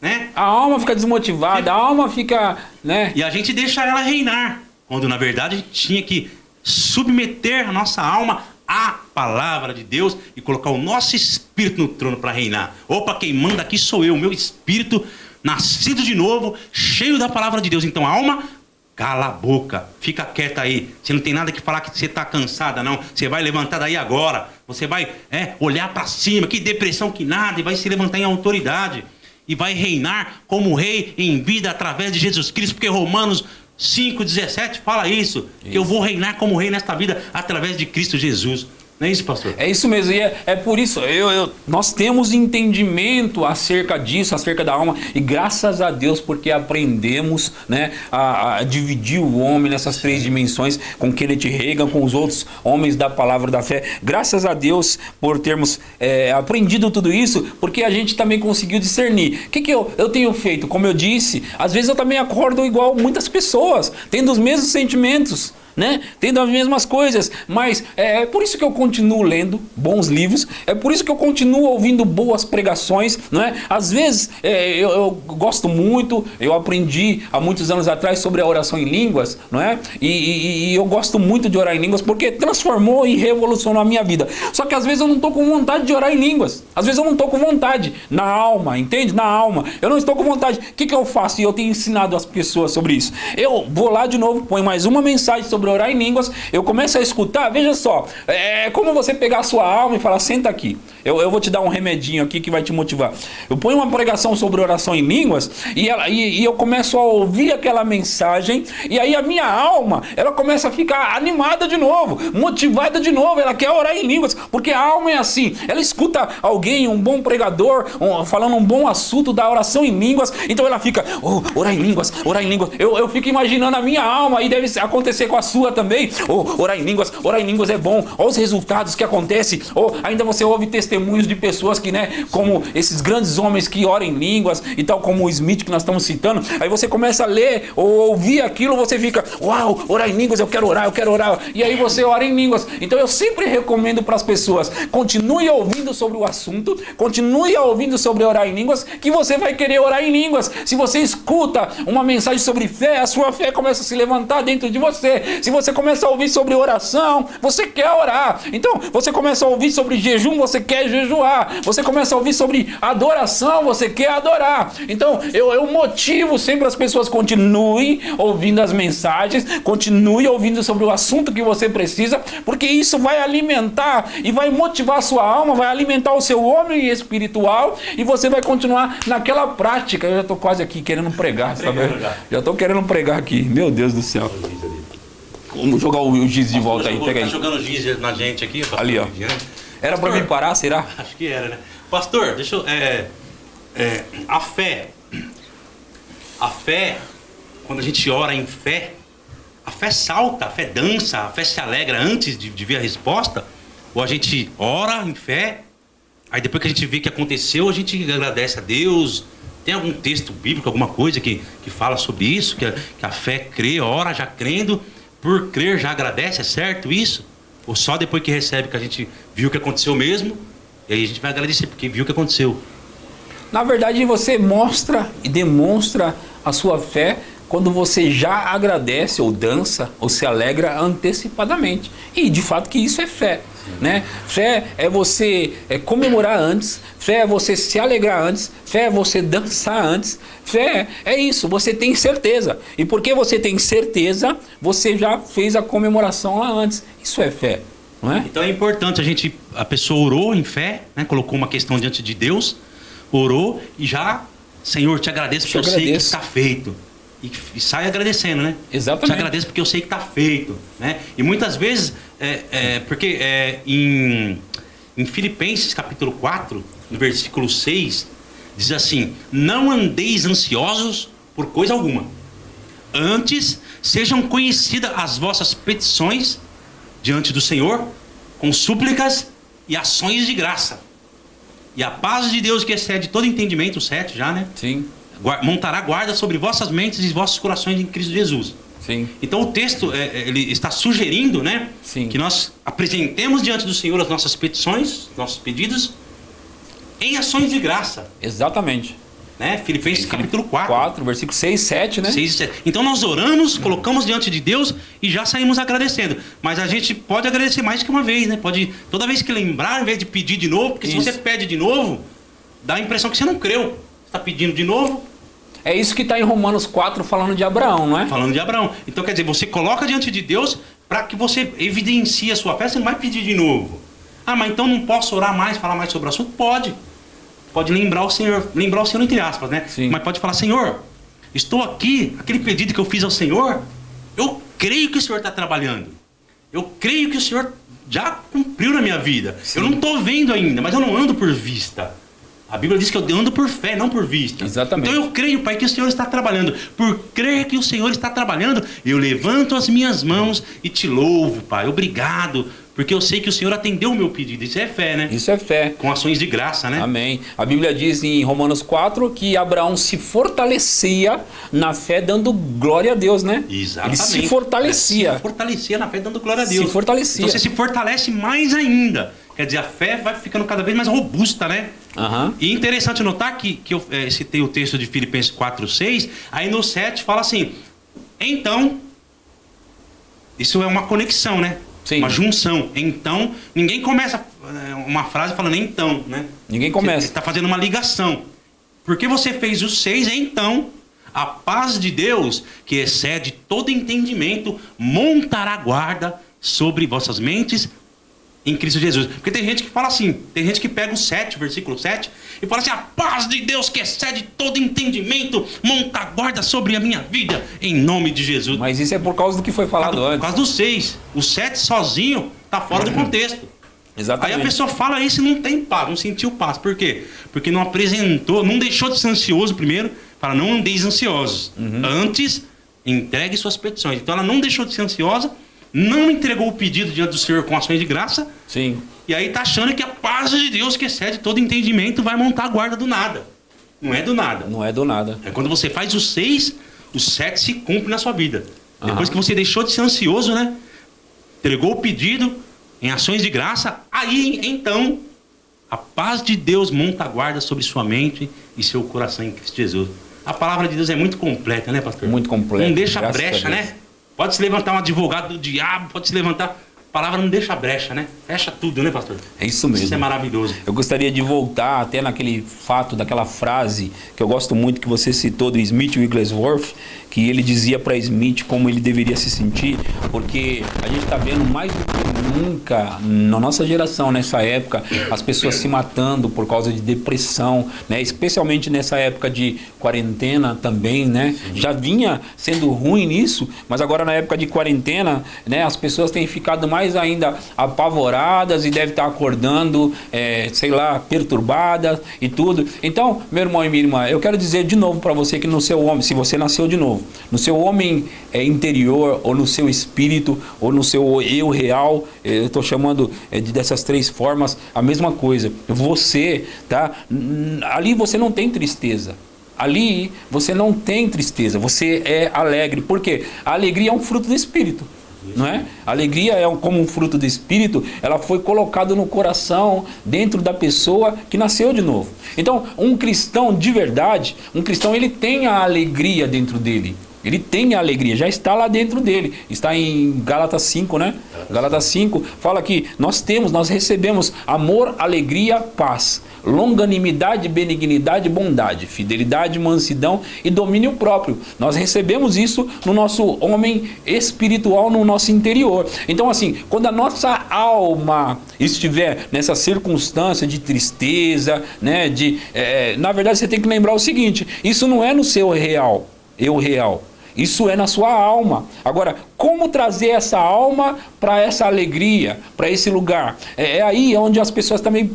né? A alma fica desmotivada, a alma fica, né? E a gente deixa ela reinar. Quando na verdade a gente tinha que submeter a nossa alma à palavra de Deus e colocar o nosso espírito no trono para reinar. Opa, quem manda aqui sou eu, meu espírito nascido de novo, cheio da palavra de Deus. Então a alma, cala a boca, fica quieta aí. Você não tem nada que falar que você está cansada, não. Você vai levantar daí agora. Você vai olhar para cima, que depressão, que nada, e vai se levantar em autoridade. E vai reinar como rei em vida através de Jesus Cristo, porque Romanos 5,17 fala isso, que eu vou reinar como rei nesta vida através de Cristo Jesus. Não é isso, pastor? É isso mesmo, e é por isso, nós temos entendimento acerca disso, acerca da alma, e graças a Deus, porque aprendemos, né, a dividir o homem nessas três dimensões, com Kenneth Reagan, com os outros homens da palavra da fé. Graças a Deus por termos aprendido tudo isso, porque a gente também conseguiu discernir. O que eu tenho feito? Como eu disse, às vezes eu também acordo igual muitas pessoas, tendo os mesmos sentimentos, né? Tendo as mesmas coisas, mas é por isso que eu continuo lendo bons livros, é por isso que eu continuo ouvindo boas pregações, não é? Às vezes eu gosto muito, eu aprendi há muitos anos atrás sobre a oração em línguas, não é? E eu gosto muito de orar em línguas porque transformou e revolucionou a minha vida. Só que às vezes eu não estou com vontade de orar em línguas, às vezes eu não estou com vontade na alma, entende? Na alma, eu não estou com vontade. O que eu faço? E eu tenho ensinado as pessoas sobre isso. Eu vou lá de novo, ponho mais uma mensagem sobre orar em línguas, eu começo a escutar, veja só, como você pegar a sua alma e falar, senta aqui, eu vou te dar um remedinho aqui que vai te motivar. Eu ponho uma pregação sobre oração em línguas e eu começo a ouvir aquela mensagem, e aí a minha alma, ela começa a ficar animada de novo, motivada de novo, ela quer orar em línguas, porque a alma é assim, ela escuta alguém, um bom pregador, falando um bom assunto da oração em línguas, então ela fica, orar em línguas, orar em línguas, eu fico imaginando a minha alma, e deve acontecer com a sua também, orar em línguas é bom, olha os resultados que acontecem, ainda você ouve testemunhos de pessoas que, né, como esses grandes homens que oram em línguas, e tal como o Smith que nós estamos citando, aí você começa a ler, ou ouvir aquilo, você fica, uau, orar em línguas, eu quero orar, e aí você ora em línguas. Então eu sempre recomendo para as pessoas, continue ouvindo sobre o assunto, continue ouvindo sobre orar em línguas, que você vai querer orar em línguas. Se você escuta uma mensagem sobre fé, a sua fé começa a se levantar dentro de você. Se você começa a ouvir sobre oração, você quer orar. Então, você começa a ouvir sobre jejum, você quer jejuar. Você começa a ouvir sobre adoração, você quer adorar. Então, eu motivo sempre as pessoas, continue ouvindo as mensagens, continue ouvindo sobre o assunto que você precisa, porque isso vai alimentar e vai motivar a sua alma, vai alimentar o seu homem espiritual, e você vai continuar naquela prática. Eu já estou quase aqui querendo pregar, sabe? Já estou querendo pregar aqui. Meu Deus do céu. Vamos jogar o giz de volta aí, pega aí. Tá jogando giz na gente aqui. Ali, ó. Era pra mim parar, será? Acho que era, né? Pastor, deixa eu... a fé, quando a gente ora em fé, a fé salta, a fé dança, a fé se alegra antes de ver a resposta, ou a gente ora em fé, aí depois que a gente vê que aconteceu, a gente agradece a Deus. Tem algum texto bíblico, alguma coisa que fala sobre isso, que a fé crê, ora já crendo, por crer já agradece, é certo isso? Ou só depois que recebe que a gente viu o que aconteceu mesmo, e aí a gente vai agradecer porque viu o que aconteceu? Na verdade, você mostra e demonstra a sua fé quando você já agradece, ou dança, ou se alegra antecipadamente. E de fato que isso é fé, né? Fé é você comemorar antes, fé é você se alegrar antes, fé é você dançar antes, fé é isso, você tem certeza. E porque você tem certeza, você já fez a comemoração lá antes. Isso é fé, não é? Então é importante a pessoa orou em fé, né? Colocou uma questão diante de Deus, orou e já, Senhor, te agradeço porque eu sei que está feito. E sai agradecendo, né? Exatamente. Te agradeço porque eu sei que está feito, né? E muitas vezes, porque em Filipenses capítulo 4, no versículo 6, diz assim: não andeis ansiosos por coisa alguma, antes sejam conhecidas as vossas petições diante do Senhor, com súplicas e ações de graça. E a paz de Deus, que excede todo entendimento, 7 já, né? Sim. Montará guarda sobre vossas mentes e vossos corações em Cristo Jesus. Sim. Então o texto ele está sugerindo, né, Sim. que nós apresentemos diante do Senhor as nossas petições, nossos pedidos, em ações de graça. Exatamente. Né? Filipenses capítulo 4. 4, versículo 6 e 7, né? 6 e 7. Então nós oramos, colocamos diante de Deus e já saímos agradecendo. Mas a gente pode agradecer mais que uma vez, né? Pode, toda vez que lembrar, ao invés de pedir de novo, porque Isso. se você pede de novo, dá a impressão que você não creu. Você está pedindo de novo, É isso que está em Romanos 4 falando de Abraão, não é? falando de Abraão. Então quer dizer, você coloca diante de Deus para que você evidencie a sua fé, você não vai pedir de novo. Ah, mas então não posso orar mais, falar mais sobre o assunto? Pode. Pode lembrar o Senhor entre aspas, né? Sim. Mas pode falar, Senhor, estou aqui, aquele pedido que eu fiz ao Senhor, eu creio que o Senhor está trabalhando. Eu creio que o Senhor já cumpriu na minha vida. Sim. Eu não estou vendo ainda, mas eu não ando por vista. A Bíblia diz que eu ando por fé, não por vista. Exatamente. Então eu creio, Pai, que o Senhor está trabalhando. Por crer que o Senhor está trabalhando, eu levanto as minhas mãos e te louvo, Pai. Obrigado, porque eu sei que o Senhor atendeu o meu pedido. Isso é fé, né? Isso é fé. Com ações de graça, né? Amém. A Bíblia diz em Romanos 4 que Abraão se fortalecia na fé dando glória a Deus, né? Exatamente. Ele se fortalecia. Se fortalecia na fé dando glória a Deus. Se fortalecia. Então você se fortalece mais ainda. Quer dizer, a fé vai ficando cada vez mais robusta, né? Aham. E interessante notar que eu citei o texto de Filipenses 4:6, aí no 7 fala assim, então, isso é uma conexão, né? Sim. Uma junção. Então, ninguém começa uma frase falando então, né? Ninguém começa. Você está fazendo uma ligação. Porque você fez o 6, então, a paz de Deus, que excede todo entendimento, montará guarda sobre vossas mentes em Cristo Jesus. Porque tem gente que fala assim, tem gente que pega o 7, o versículo 7, e fala assim, a paz de Deus que excede todo entendimento, monta guarda sobre a minha vida, em nome de Jesus. Mas isso é por causa do que foi falado Por antes. causa do 6. O 7 sozinho está fora do contexto. Exatamente. Aí a pessoa fala isso e não tem paz, não sentiu paz. Por quê? Porque não apresentou, não deixou de ser ansioso primeiro. Fala, não andeis ansiosos. Antes, entregue suas petições. Então ela não deixou de ser ansiosa, não entregou o pedido diante do Senhor com ações de graça. Sim. E aí tá achando que a paz de Deus, que excede todo entendimento, vai montar a guarda do nada. Não é do nada. Não é do nada. É quando você faz o 6, o 7 se cumpre na sua vida. Aham. Depois que você deixou de ser ansioso, né? Entregou o pedido em ações de graça, aí então a paz de Deus monta a guarda sobre sua mente e seu coração em Cristo Jesus. A palavra de Deus é muito completa, né, pastor? Muito completa. Não deixa Graças brecha, a Deus. né? Pode se levantar um advogado do diabo, pode se levantar. A palavra não deixa brecha, né? Fecha tudo, né, pastor? É isso mesmo. Isso é maravilhoso. Eu gostaria de voltar até naquele fato, daquela frase que eu gosto muito que você citou do Smith Wigglesworth, que ele dizia para Smith como ele deveria se sentir, porque a gente está vendo mais do que nunca na nossa geração, nessa época, as pessoas se matando por causa de depressão, né? Especialmente nessa época de quarentena também, né? Já vinha sendo ruim nisso, mas agora na época de quarentena, né? As pessoas têm ficado mais ainda apavoradas e devem estar acordando, sei lá, perturbadas e tudo. Então, meu irmão e minha irmã, eu quero dizer de novo para você que no seu homem, se você nasceu de novo, no seu homem interior, ou no seu espírito, ou no seu eu real, eu estou chamando dessas três formas a mesma coisa. Você, tá? Ali você não tem tristeza. Ali você não tem tristeza, você é alegre. Por quê? A alegria é um fruto do Espírito. Não é? A alegria é como um fruto do Espírito, ela foi colocada no coração, dentro da pessoa que nasceu de novo. Então, um cristão de verdade, um cristão, ele tem a alegria dentro dele. Ele tem a alegria, já está lá dentro dele. Está em Gálatas 5, né? Gálatas 5 fala que nós recebemos amor, alegria, paz, longanimidade, benignidade, bondade, fidelidade, mansidão e domínio próprio. Nós recebemos isso no nosso homem espiritual, no nosso interior. Então, assim, quando a nossa alma estiver nessa circunstância de tristeza, né? Na verdade, você tem que lembrar o seguinte: isso não é no seu eu real. Isso é na sua alma. Agora, como trazer essa alma para essa alegria, para esse lugar? É aí onde as pessoas também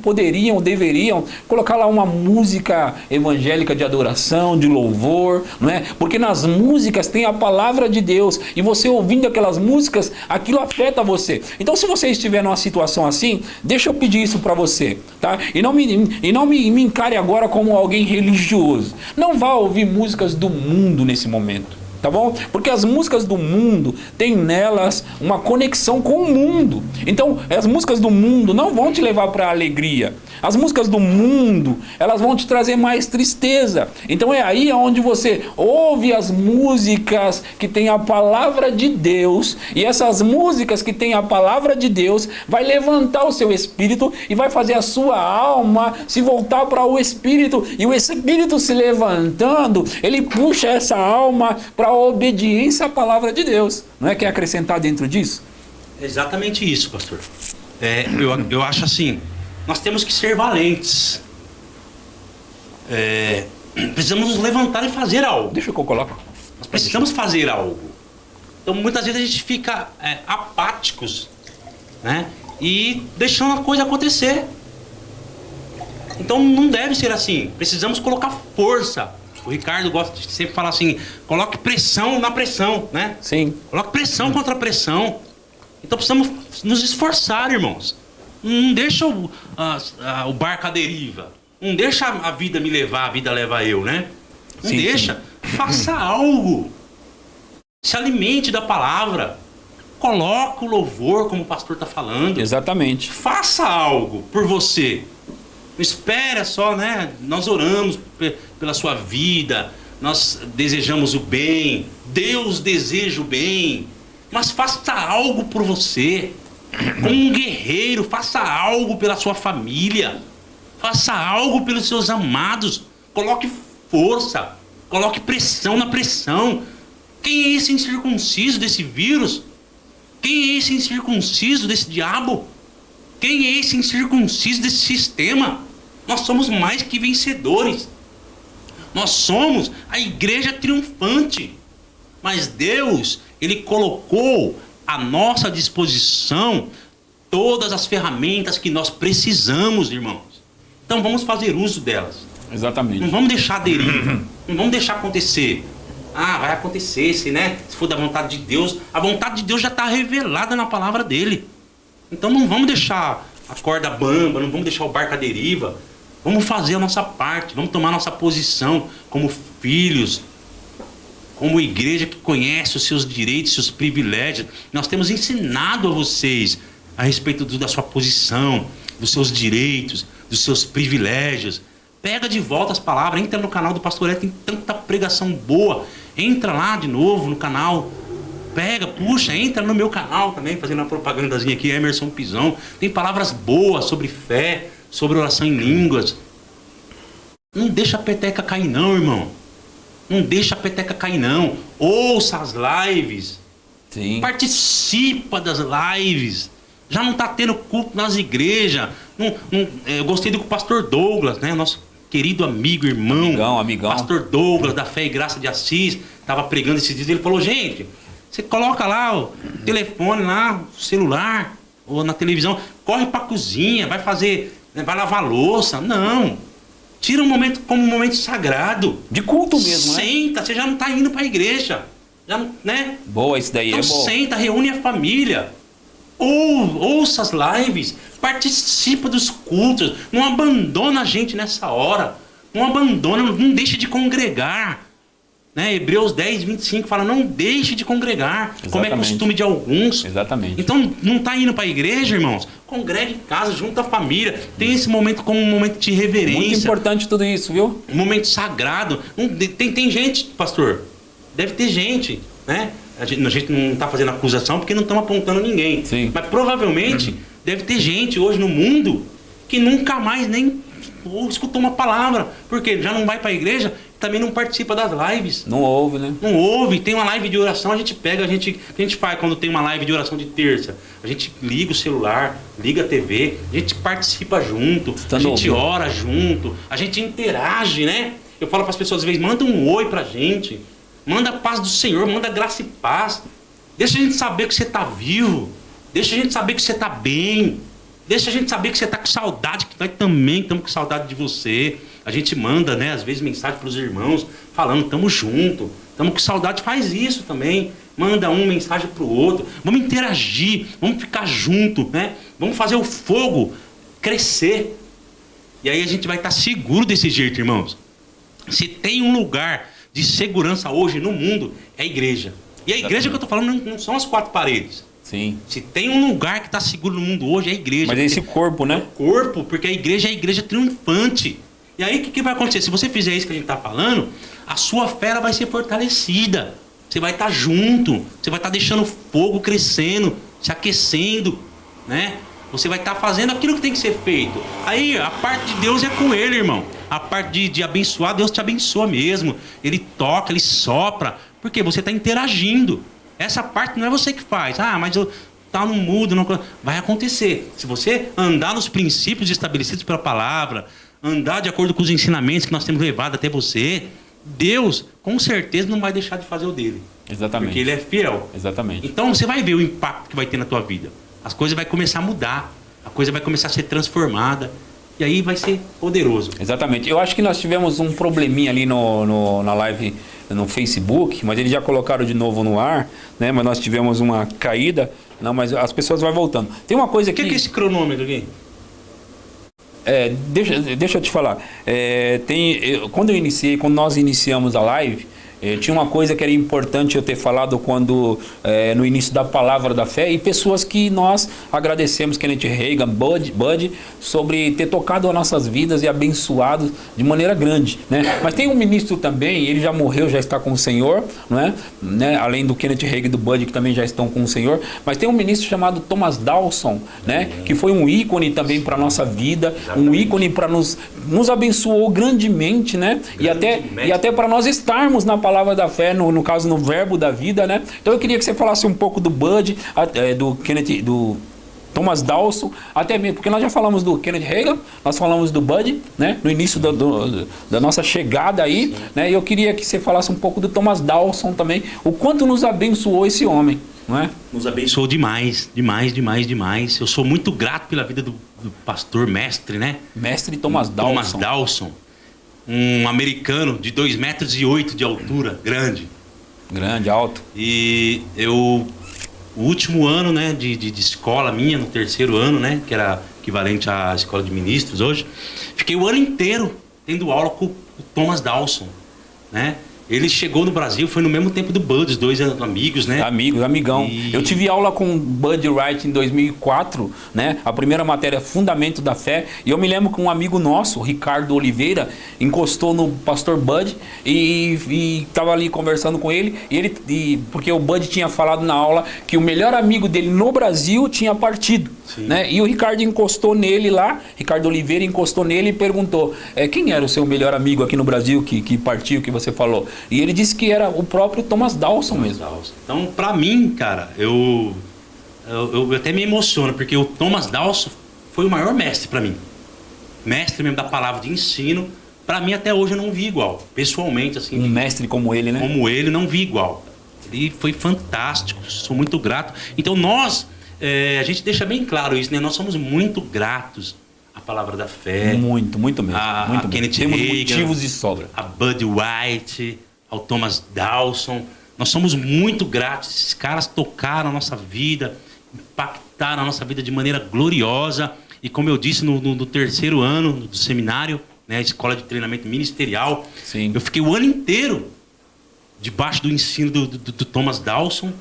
deveriam colocar lá uma música evangélica de adoração, de louvor, não é? Porque nas músicas tem a palavra de Deus e você ouvindo aquelas músicas, aquilo afeta você. Então, se você estiver numa situação assim, deixa eu pedir isso para você, tá? E não me encare agora como alguém religioso. Não vá ouvir músicas do mundo nesse momento. tá bom? Porque as músicas do mundo têm nelas uma conexão com o mundo. Então, as músicas do mundo não vão te levar para a alegria. As músicas do mundo, elas vão te trazer mais tristeza. Então é aí onde você ouve as músicas que tem a palavra de Deus, e essas músicas que tem a palavra de Deus vai levantar o seu espírito e vai fazer a sua alma se voltar para o espírito, e o espírito se levantando, ele puxa essa alma para a obediência à palavra de Deus. Não é que é acrescentar dentro disso? Exatamente isso, pastor. Eu acho assim, nós temos que ser valentes. Precisamos nos levantar e fazer algo. Deixa que eu coloco. Nós precisamos fazer algo. Então muitas vezes a gente fica apáticos, né? E deixando a coisa acontecer. Então não deve ser assim. Precisamos colocar força. O Ricardo gosta de sempre falar assim: coloque pressão na pressão, né? Sim. Coloque pressão contra pressão. Então precisamos nos esforçar, irmãos. Não deixa o barco à deriva. Não deixa a vida me levar, a vida leva eu, né? Não Sim, deixa. Faça algo. Se alimente da palavra. Coloque o louvor, como o pastor está falando. Exatamente. Faça algo por você. Não espera só, né? Nós oramos pela sua vida. Nós desejamos o bem. Deus deseja o bem. Mas faça algo por você. Como um guerreiro, faça algo pela sua família. Faça algo pelos seus amados. Coloque força. Coloque pressão na pressão. Quem é esse incircunciso desse vírus? Quem é esse incircunciso desse diabo? Quem é esse incircunciso desse sistema? Nós somos mais que vencedores. Nós somos a igreja triunfante. Mas Deus, Ele colocou à nossa disposição todas as ferramentas que nós precisamos, irmãos. Então vamos fazer uso delas. Exatamente. Não vamos deixar a deriva. Não vamos deixar acontecer. Vai acontecer, se for da vontade de Deus. A vontade de Deus já está revelada na palavra dele. Então não vamos deixar a corda bamba, não vamos deixar o barco à deriva. Vamos fazer a nossa parte, vamos tomar a nossa posição como filhos, como igreja que conhece os seus direitos, seus privilégios. Nós temos ensinado a vocês a respeito da sua posição, dos seus direitos, dos seus privilégios. Pega de volta as palavras, entra no canal do Pastor Hélio, tem tanta pregação boa. Entra lá de novo no canal, pega, puxa, entra no meu canal também, fazendo uma propagandazinha aqui, Emerson Pisão. Tem palavras boas sobre fé, sobre oração em línguas. Não deixa a peteca cair não, irmão. Não deixa a peteca cair não. Ouça as lives. Sim. Participa das lives. Já não está tendo culto nas igrejas. Eu gostei do pastor Douglas, né? Nosso querido amigo, irmão. Amigão. Pastor Douglas, da Fé e Graça de Assis. Estava pregando esses dias. Ele falou: gente, você coloca lá o telefone, lá, o celular, ou na televisão. Corre para a cozinha, vai fazer, vai lavar louça. Não. Tira um momento como um momento sagrado. De culto mesmo, né? Senta, você já não está indo para a igreja. Já, né? Boa, isso daí então é bom. Senta, reúne a família. Ouça as lives. Participa dos cultos. Não abandona a gente nessa hora. Não abandona, não deixe de congregar. Né? Hebreus 10, 25 fala: não deixe de congregar. Exatamente. Como é costume de alguns. Exatamente. Então não está indo para a igreja, irmãos? Congregue em casa, junta a família. Tem esse momento como um momento de reverência. Muito importante tudo isso, viu? Um momento sagrado. Tem gente, pastor. Deve ter gente, né? A gente não está fazendo acusação porque não estamos apontando ninguém. Sim. Mas provavelmente deve ter gente hoje no mundo que nunca mais nem escutou uma palavra. Porque já não vai para a igreja, também não participa das lives. Não ouve, né? Não ouve. Tem uma live de oração, a gente pega, a gente faz quando tem uma live de oração de terça. A gente liga o celular, liga a TV, a gente participa junto, a gente ora junto, a gente interage, né? Eu falo para as pessoas às vezes: manda um oi pra gente. Manda a paz do Senhor, manda graça e paz. Deixa a gente saber que você está vivo. Deixa a gente saber que você está bem. Deixa a gente saber que você está com saudade, que nós também estamos com saudade de você. A gente manda, né, às vezes mensagem para os irmãos, falando: estamos juntos, estamos com saudade. Faz isso também. Manda um mensagem para o outro. Vamos interagir, vamos ficar junto, né? Vamos fazer o fogo crescer. E aí a gente vai estar seguro desse jeito, irmãos. Se tem um lugar de segurança hoje no mundo é a igreja. E a igreja que eu tô falando não são as 4 paredes. Sim. Se tem um lugar que está seguro no mundo hoje, é a igreja. Mas é esse corpo, né? Corpo, porque a igreja é a igreja triunfante. E aí o que vai acontecer? Se você fizer isso que a gente está falando, a sua fé ela vai ser fortalecida. Você vai estar junto, você vai estar deixando o fogo crescendo, se aquecendo, né? Você vai estar fazendo aquilo que tem que ser feito. Aí a parte de Deus é com ele, irmão. A parte de abençoar, Deus te abençoa mesmo. Ele toca, ele sopra, porque você está interagindo. Essa parte não é você que faz. Ah, mas eu tá no mudo, não vai acontecer. Se você andar nos princípios estabelecidos pela palavra, andar de acordo com os ensinamentos que nós temos levado até você, Deus com certeza não vai deixar de fazer o dele. Exatamente. Porque ele é fiel. Exatamente. Então você vai ver o impacto que vai ter na tua vida. As coisas vai começar a mudar, a coisa vai começar a ser transformada. E aí vai ser poderoso. Exatamente. Eu acho que nós tivemos um probleminha ali na live no Facebook, mas eles já colocaram de novo no ar, né? Mas nós tivemos uma caída. Não, mas as pessoas vão voltando. Tem uma coisa que... O que é esse cronômetro aqui? Deixa eu te falar. Quando nós iniciamos a live, tinha uma coisa que era importante eu ter falado no início da palavra da fé, e pessoas que nós agradecemos, Kenneth Reagan, Bud, sobre ter tocado as nossas vidas e abençoado de maneira grande, né? Mas tem um ministro também, ele já morreu, já está com o Senhor, não é? Né? Além do Kenneth Reagan e do Bud, que também já estão com o Senhor, mas tem um ministro chamado Thomas Dawson, né? Que foi um ícone também para a nossa vida, um ícone para nos abençoou grandemente, né? E até para nós estarmos na palavra da fé, no caso no verbo da vida, né? Então eu queria que você falasse um pouco do Bud, do Kenneth, do Thomas Dawson, até mesmo, porque nós já falamos do Kenneth Reagan, nós falamos do Bud, né? No início da nossa chegada aí, né? E eu queria que você falasse um pouco do Thomas Dawson também, o quanto nos abençoou esse homem, não é? Nos abençoou demais, demais, demais, demais. Eu sou muito grato pela vida do pastor mestre, né? Mestre Thomas Dawson. Thomas Dawson. Um americano de 2,8 metros de altura, grande. Grande, alto. E o último ano, né, de escola minha, no 3º ano, né, que era equivalente à escola de ministros hoje, fiquei o ano inteiro tendo aula com o Thomas Dawson, né? Ele chegou no Brasil, foi no mesmo tempo do Bud, os dois eram amigos, né? Amigão. Eu tive aula com Bud Wright em 2004, né? A primeira matéria, Fundamento da Fé. E eu me lembro que um amigo nosso, Ricardo Oliveira, encostou no pastor Bud e estava ali conversando com ele. Porque o Bud tinha falado na aula que o melhor amigo dele no Brasil tinha partido. Né? E o Ricardo encostou nele lá, Ricardo Oliveira encostou nele e perguntou: quem era o seu melhor amigo aqui no Brasil que partiu, que você falou? E ele disse que era o próprio Thomas Dawson mesmo. Então, pra mim, cara, eu até me emociono, porque o Thomas Dawson foi o maior mestre pra mim. Mestre mesmo da palavra de ensino. Pra mim, até hoje, eu não vi igual. Pessoalmente, assim. Um mestre como ele, né? Como ele, não vi igual. Ele foi fantástico, sou muito grato. Então, a gente deixa bem claro isso, né? Nós somos muito gratos à palavra da fé. Muito mesmo. A Kenneth Reagan, temos motivos de sobra. A Bud White, ao Thomas Dawson. Nós somos muito gratos. Esses caras tocaram a nossa vida, impactaram a nossa vida de maneira gloriosa. E como eu disse, no 3º ano do seminário, né, escola de treinamento ministerial, sim, eu fiquei o ano inteiro debaixo do ensino do Thomas Dawson.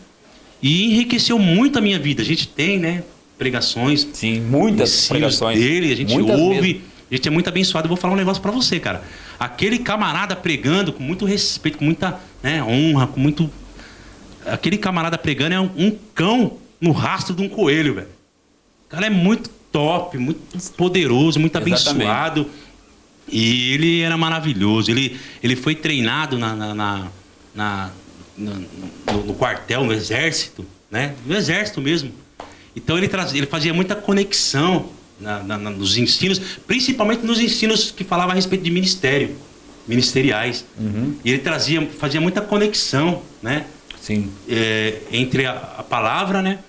E enriqueceu muito a minha vida. A gente tem, né, pregações. Sim, muitas pregações dele, a gente muitas ouve. Mesmo. A gente é muito abençoado. Eu vou falar um negócio pra você, cara. Aquele camarada pregando com muito respeito, com muita, né, honra, com muito... Aquele camarada pregando é um cão no rastro de um coelho, velho. O cara é muito top, muito poderoso, muito abençoado. E ele era maravilhoso. Ele foi treinado no quartel, no exército, né? No exército mesmo. Então ele fazia muita conexão nos ensinos, principalmente nos ensinos que falavam a respeito de ministeriais. Uhum. E ele fazia muita conexão, né? Sim. Entre a palavra, né?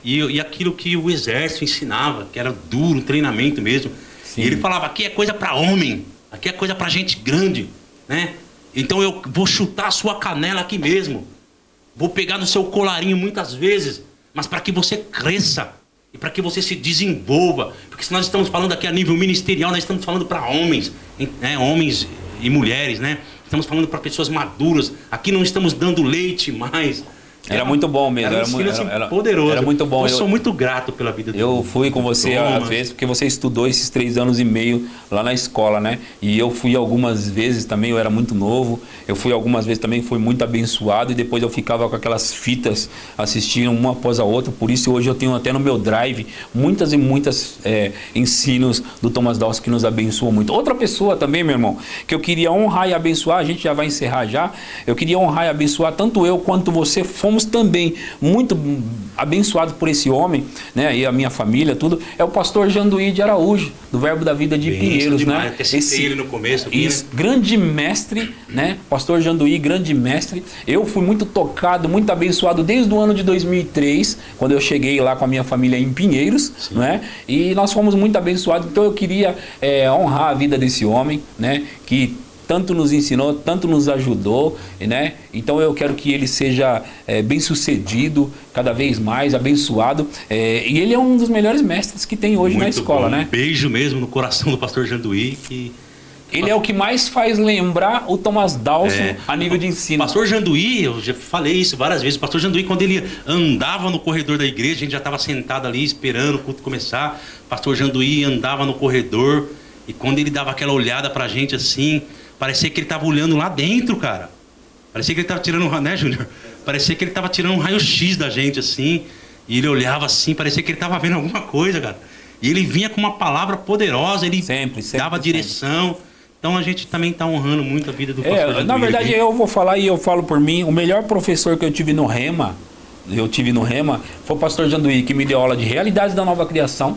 E aquilo que o exército ensinava, que era duro, treinamento mesmo. Sim. E ele falava: aqui é coisa para homem, aqui é coisa para gente grande, né? Então eu vou chutar a sua canela aqui mesmo. Vou pegar no seu colarinho muitas vezes, mas para que você cresça e para que você se desenvolva. Porque se nós estamos falando aqui a nível ministerial, nós estamos falando para homens, né? Homens e mulheres, né? Estamos falando para pessoas maduras. Aqui não estamos dando leite mais. Era muito bom mesmo. Era um ensino assim, poderoso. Era muito bom. Eu sou muito grato pela vida do Eu fui com você às vezes, porque você estudou esses 3 anos e meio lá na escola, né? E eu fui algumas vezes também, eu era muito novo. Eu fui algumas vezes também, fui muito abençoado. E depois eu ficava com aquelas fitas assistindo uma após a outra. Por isso hoje eu tenho até no meu drive muitas e muitas ensinos do Thomas Dawson que nos abençoam muito. Outra pessoa também, meu irmão, que eu queria honrar e abençoar, a gente já vai encerrar já. Eu queria honrar e abençoar, tanto eu quanto você fomos também muito abençoados por esse homem, né? E a minha família, tudo. É o pastor Janduí de Araújo, do Verbo da Vida de Pinheiros, né? Esse ele no começo aqui, né? Grande mestre, né? Pastor Janduí, grande mestre. Eu fui muito tocado, muito abençoado desde o ano de 2003, quando eu cheguei lá com a minha família em Pinheiros, né? E nós fomos muito abençoados. Então eu queria honrar a vida desse homem, né? Que tanto nos ensinou, tanto nos ajudou, né? Então eu quero que ele seja bem sucedido, cada vez mais abençoado. E ele é um dos melhores mestres que tem hoje na escola, né? Um beijo mesmo no coração do pastor Janduí. Ele é o que mais faz lembrar o Thomas Dawson a nível de ensino. Pastor Janduí, eu já falei isso várias vezes. O pastor Janduí, quando ele andava no corredor da igreja, a gente já estava sentado ali esperando o culto começar. Pastor Janduí andava no corredor e quando ele dava aquela olhada pra gente assim, parecia que ele estava olhando lá dentro, cara. Parecia que ele estava tirando, né, Júnior? Parecia que ele estava tirando um raio-x da gente, assim. E ele olhava assim, parecia que ele estava vendo alguma coisa, cara. E ele vinha com uma palavra poderosa, ele dava direção. Então a gente também está honrando muito a vida do pastor Janduí. Na verdade, eu vou falar e eu falo por mim, o melhor professor que eu tive no Rema, foi o pastor Janduí, que me deu aula de realidades da nova criação.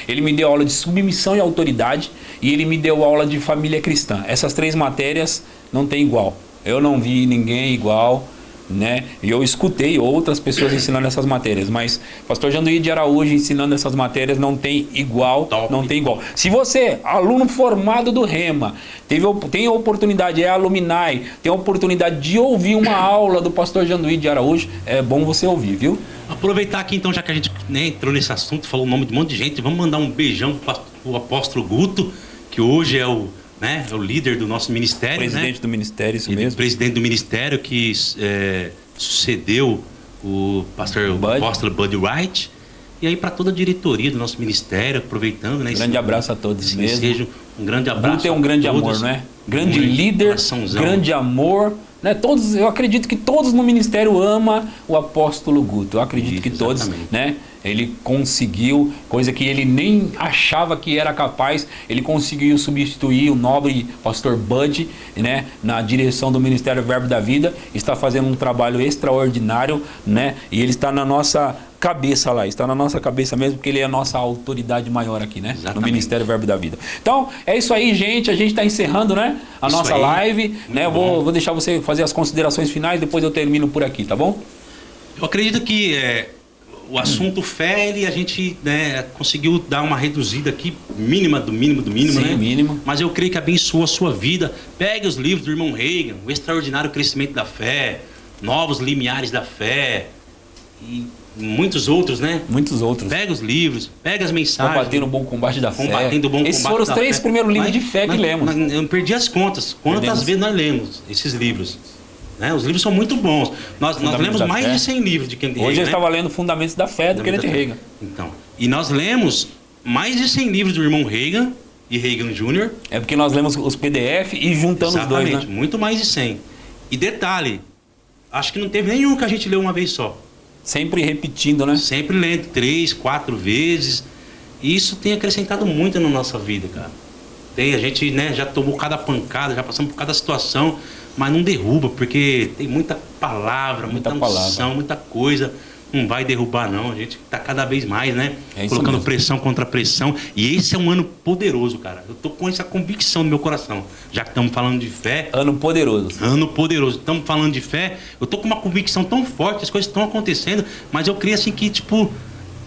Ele me deu aula de submissão e autoridade e ele me deu aula de família cristã. Essas 3 matérias não tem igual. Eu não vi ninguém igual, né? E eu escutei outras pessoas ensinando essas matérias, mas pastor Janduí de Araújo ensinando essas matérias não tem igual, não tem igual. Se você, aluno formado do Rema, tem a oportunidade, alumni, tem a oportunidade de ouvir uma aula do pastor Janduí de Araújo, é bom você ouvir, viu? Aproveitar aqui então, já que a gente entrou nesse assunto, falou o nome de um monte de gente, vamos mandar um beijão para o apóstolo Guto, que hoje é o líder do nosso ministério. Presidente do ministério, isso mesmo. Presidente do ministério que sucedeu o apóstolo Buddy Wright. E aí para toda a diretoria do nosso ministério, aproveitando, né? Grande abraço a todos mesmo. Seja um grande abraço. Guto é um grande amor, não é? Grande líder, grande amor. Né? Todos, eu acredito que todos no ministério amam o apóstolo Guto. Eu acredito que todos, né? Ele conseguiu, coisa que ele nem achava que era capaz, ele conseguiu substituir o nobre pastor Bud, né, na direção do Ministério Verbo da Vida, está fazendo um trabalho extraordinário, né, e ele está na nossa cabeça lá, está na nossa cabeça mesmo, porque ele é a nossa autoridade maior aqui, né, no Ministério Verbo da Vida. Então, é isso aí, gente, a gente está encerrando, né, a nossa live, né, vou deixar você fazer as considerações finais, depois eu termino por aqui, tá bom? Eu acredito que o assunto fé, a gente conseguiu dar uma reduzida aqui, mínima do mínimo, Sim, né? Mínimo. Mas eu creio que abençoa a sua vida. Pegue os livros do irmão Reagan, O Extraordinário Crescimento da Fé, Novos Limiares da Fé e muitos outros, né? Muitos outros. Pega os livros, pega as mensagens. Combatendo o bom combate da fé. Combatendo o bom Esses combate foram os da 3 fé. primeiros livros de fé que lemos. Eu perdi as contas. Quantas vezes nós lemos esses livros? Né? Os livros são muito bons. Nós lemos mais de 100 livros de Kenneth Reagan. Hoje eu estava lendo Fundamentos da Fé do Kenneth Reagan. Então, e nós lemos mais de 100 livros do irmão Reagan e Reagan Jr. É porque nós lemos os PDF e juntamos os dois, né? Muito mais de 100. E detalhe, acho que não teve nenhum que a gente leu uma vez só. Sempre repetindo, né? Sempre lendo 3, 4 vezes. E isso tem acrescentado muito na nossa vida, cara. A gente, né, já tomou cada pancada, já passamos por cada situação, mas não derruba, porque tem muita palavra, muita unção, muita coisa. Não vai derrubar, não. A gente tá cada vez mais, né? Colocando pressão contra pressão. E esse é um ano poderoso, cara. Eu tô com essa convicção no meu coração. Já que estamos falando de fé. Ano poderoso. Ano poderoso. Estamos falando de fé. Eu tô com uma convicção tão forte, as coisas estão acontecendo, mas eu creio assim que, tipo,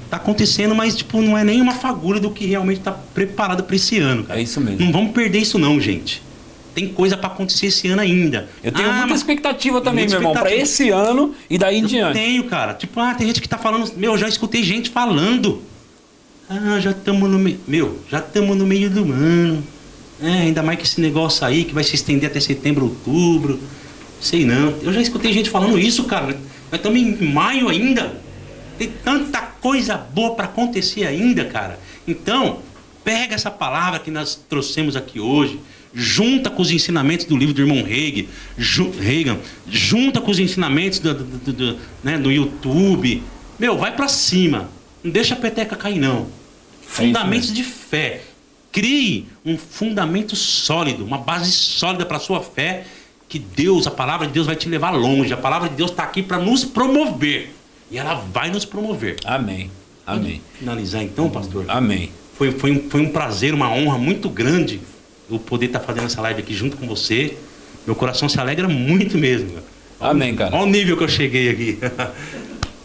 tá acontecendo, mas tipo, não é nem uma fagulha do que realmente tá preparado para esse ano, cara. É isso mesmo. Não vamos perder isso não, gente. Tem coisa para acontecer esse ano ainda. Eu tenho muita expectativa também, meu irmão, para esse ano e daí em diante. Eu tenho, cara. Tipo, tem gente que tá falando... já escutei gente falando. Já estamos no meio... já estamos no meio do ano. ainda mais que esse negócio aí que vai se estender até setembro, outubro. Sei não. Eu já escutei gente falando isso, cara. Nós estamos em maio ainda. Tem tanta coisa boa para acontecer ainda, cara. Então, pega essa palavra que nós trouxemos aqui hoje, junta com os ensinamentos do livro do irmão Reagan, junta com os ensinamentos do YouTube. Meu, vai para cima. Não deixa a peteca cair, não. Fundamentos de fé. Crie um fundamento sólido, uma base sólida para a sua fé, que Deus, a palavra de Deus vai te levar longe. A palavra de Deus está aqui para nos promover. E ela vai nos promover. Amém. Amém. Vamos finalizar então, pastor? Amém. Foi um prazer, uma honra muito grande eu poder estar fazendo essa live aqui junto com você. Meu coração se alegra muito mesmo. Amém, cara. Olha o nível que eu cheguei aqui.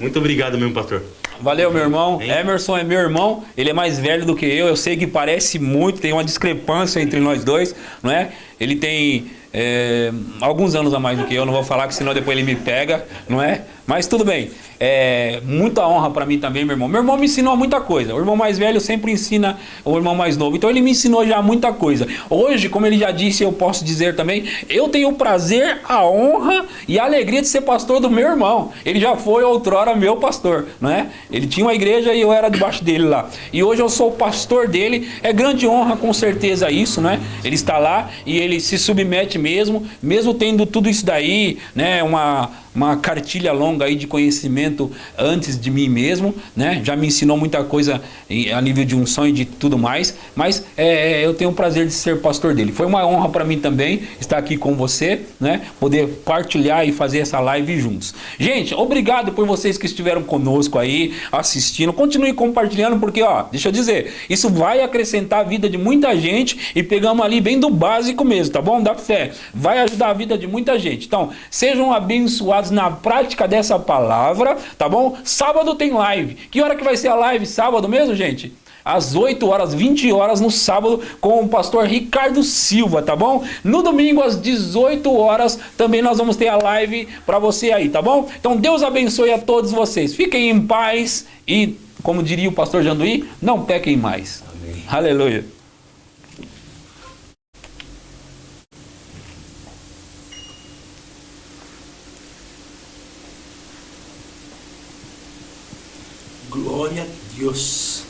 Muito obrigado mesmo, pastor. Valeu, meu irmão. Emerson é meu irmão, ele é mais velho do que eu sei que parece muito, tem uma discrepância entre nós dois, não é? Ele tem alguns anos a mais do que eu, não vou falar que senão depois ele me pega, não é? Mas tudo bem. Muita honra para mim também, meu irmão. Meu irmão me ensinou muita coisa. O irmão mais velho sempre ensina o irmão mais novo. Então ele me ensinou já muita coisa. Hoje, como ele já disse, eu posso dizer também, eu tenho o prazer, a honra e a alegria de ser pastor do meu irmão. Ele já foi outrora meu pastor, não é? Ele tinha uma igreja e eu era debaixo dele lá. E hoje eu sou o pastor dele. É grande honra, com certeza, isso, né? Ele está lá e ele se submete mesmo tendo tudo isso daí, né? Uma cartilha longa aí de conhecimento antes de mim mesmo, né? Já me ensinou muita coisa a nível de unção e de tudo mais, mas eu tenho o prazer de ser pastor dele. Foi uma honra para mim também estar aqui com você, né? Poder partilhar e fazer essa live juntos. Gente, obrigado por vocês que estiveram conosco aí, assistindo. Continue compartilhando, porque, ó, deixa eu dizer, isso vai acrescentar a vida de muita gente e pegamos ali bem do básico mesmo, tá bom? Da fé. Vai ajudar a vida de muita gente. Então, sejam abençoados na prática dessa palavra, tá bom? Sábado tem live. Que hora que vai ser a live? Sábado mesmo, gente? Às 8 horas, 20 horas no sábado com o pastor Ricardo Silva, tá bom? No domingo às 18 horas também nós vamos ter a live para você aí, tá bom? Então Deus abençoe a todos vocês. Fiquem em paz e, como diria o pastor Janduí, não pequem mais. Amém. Aleluia. Glória a Deus.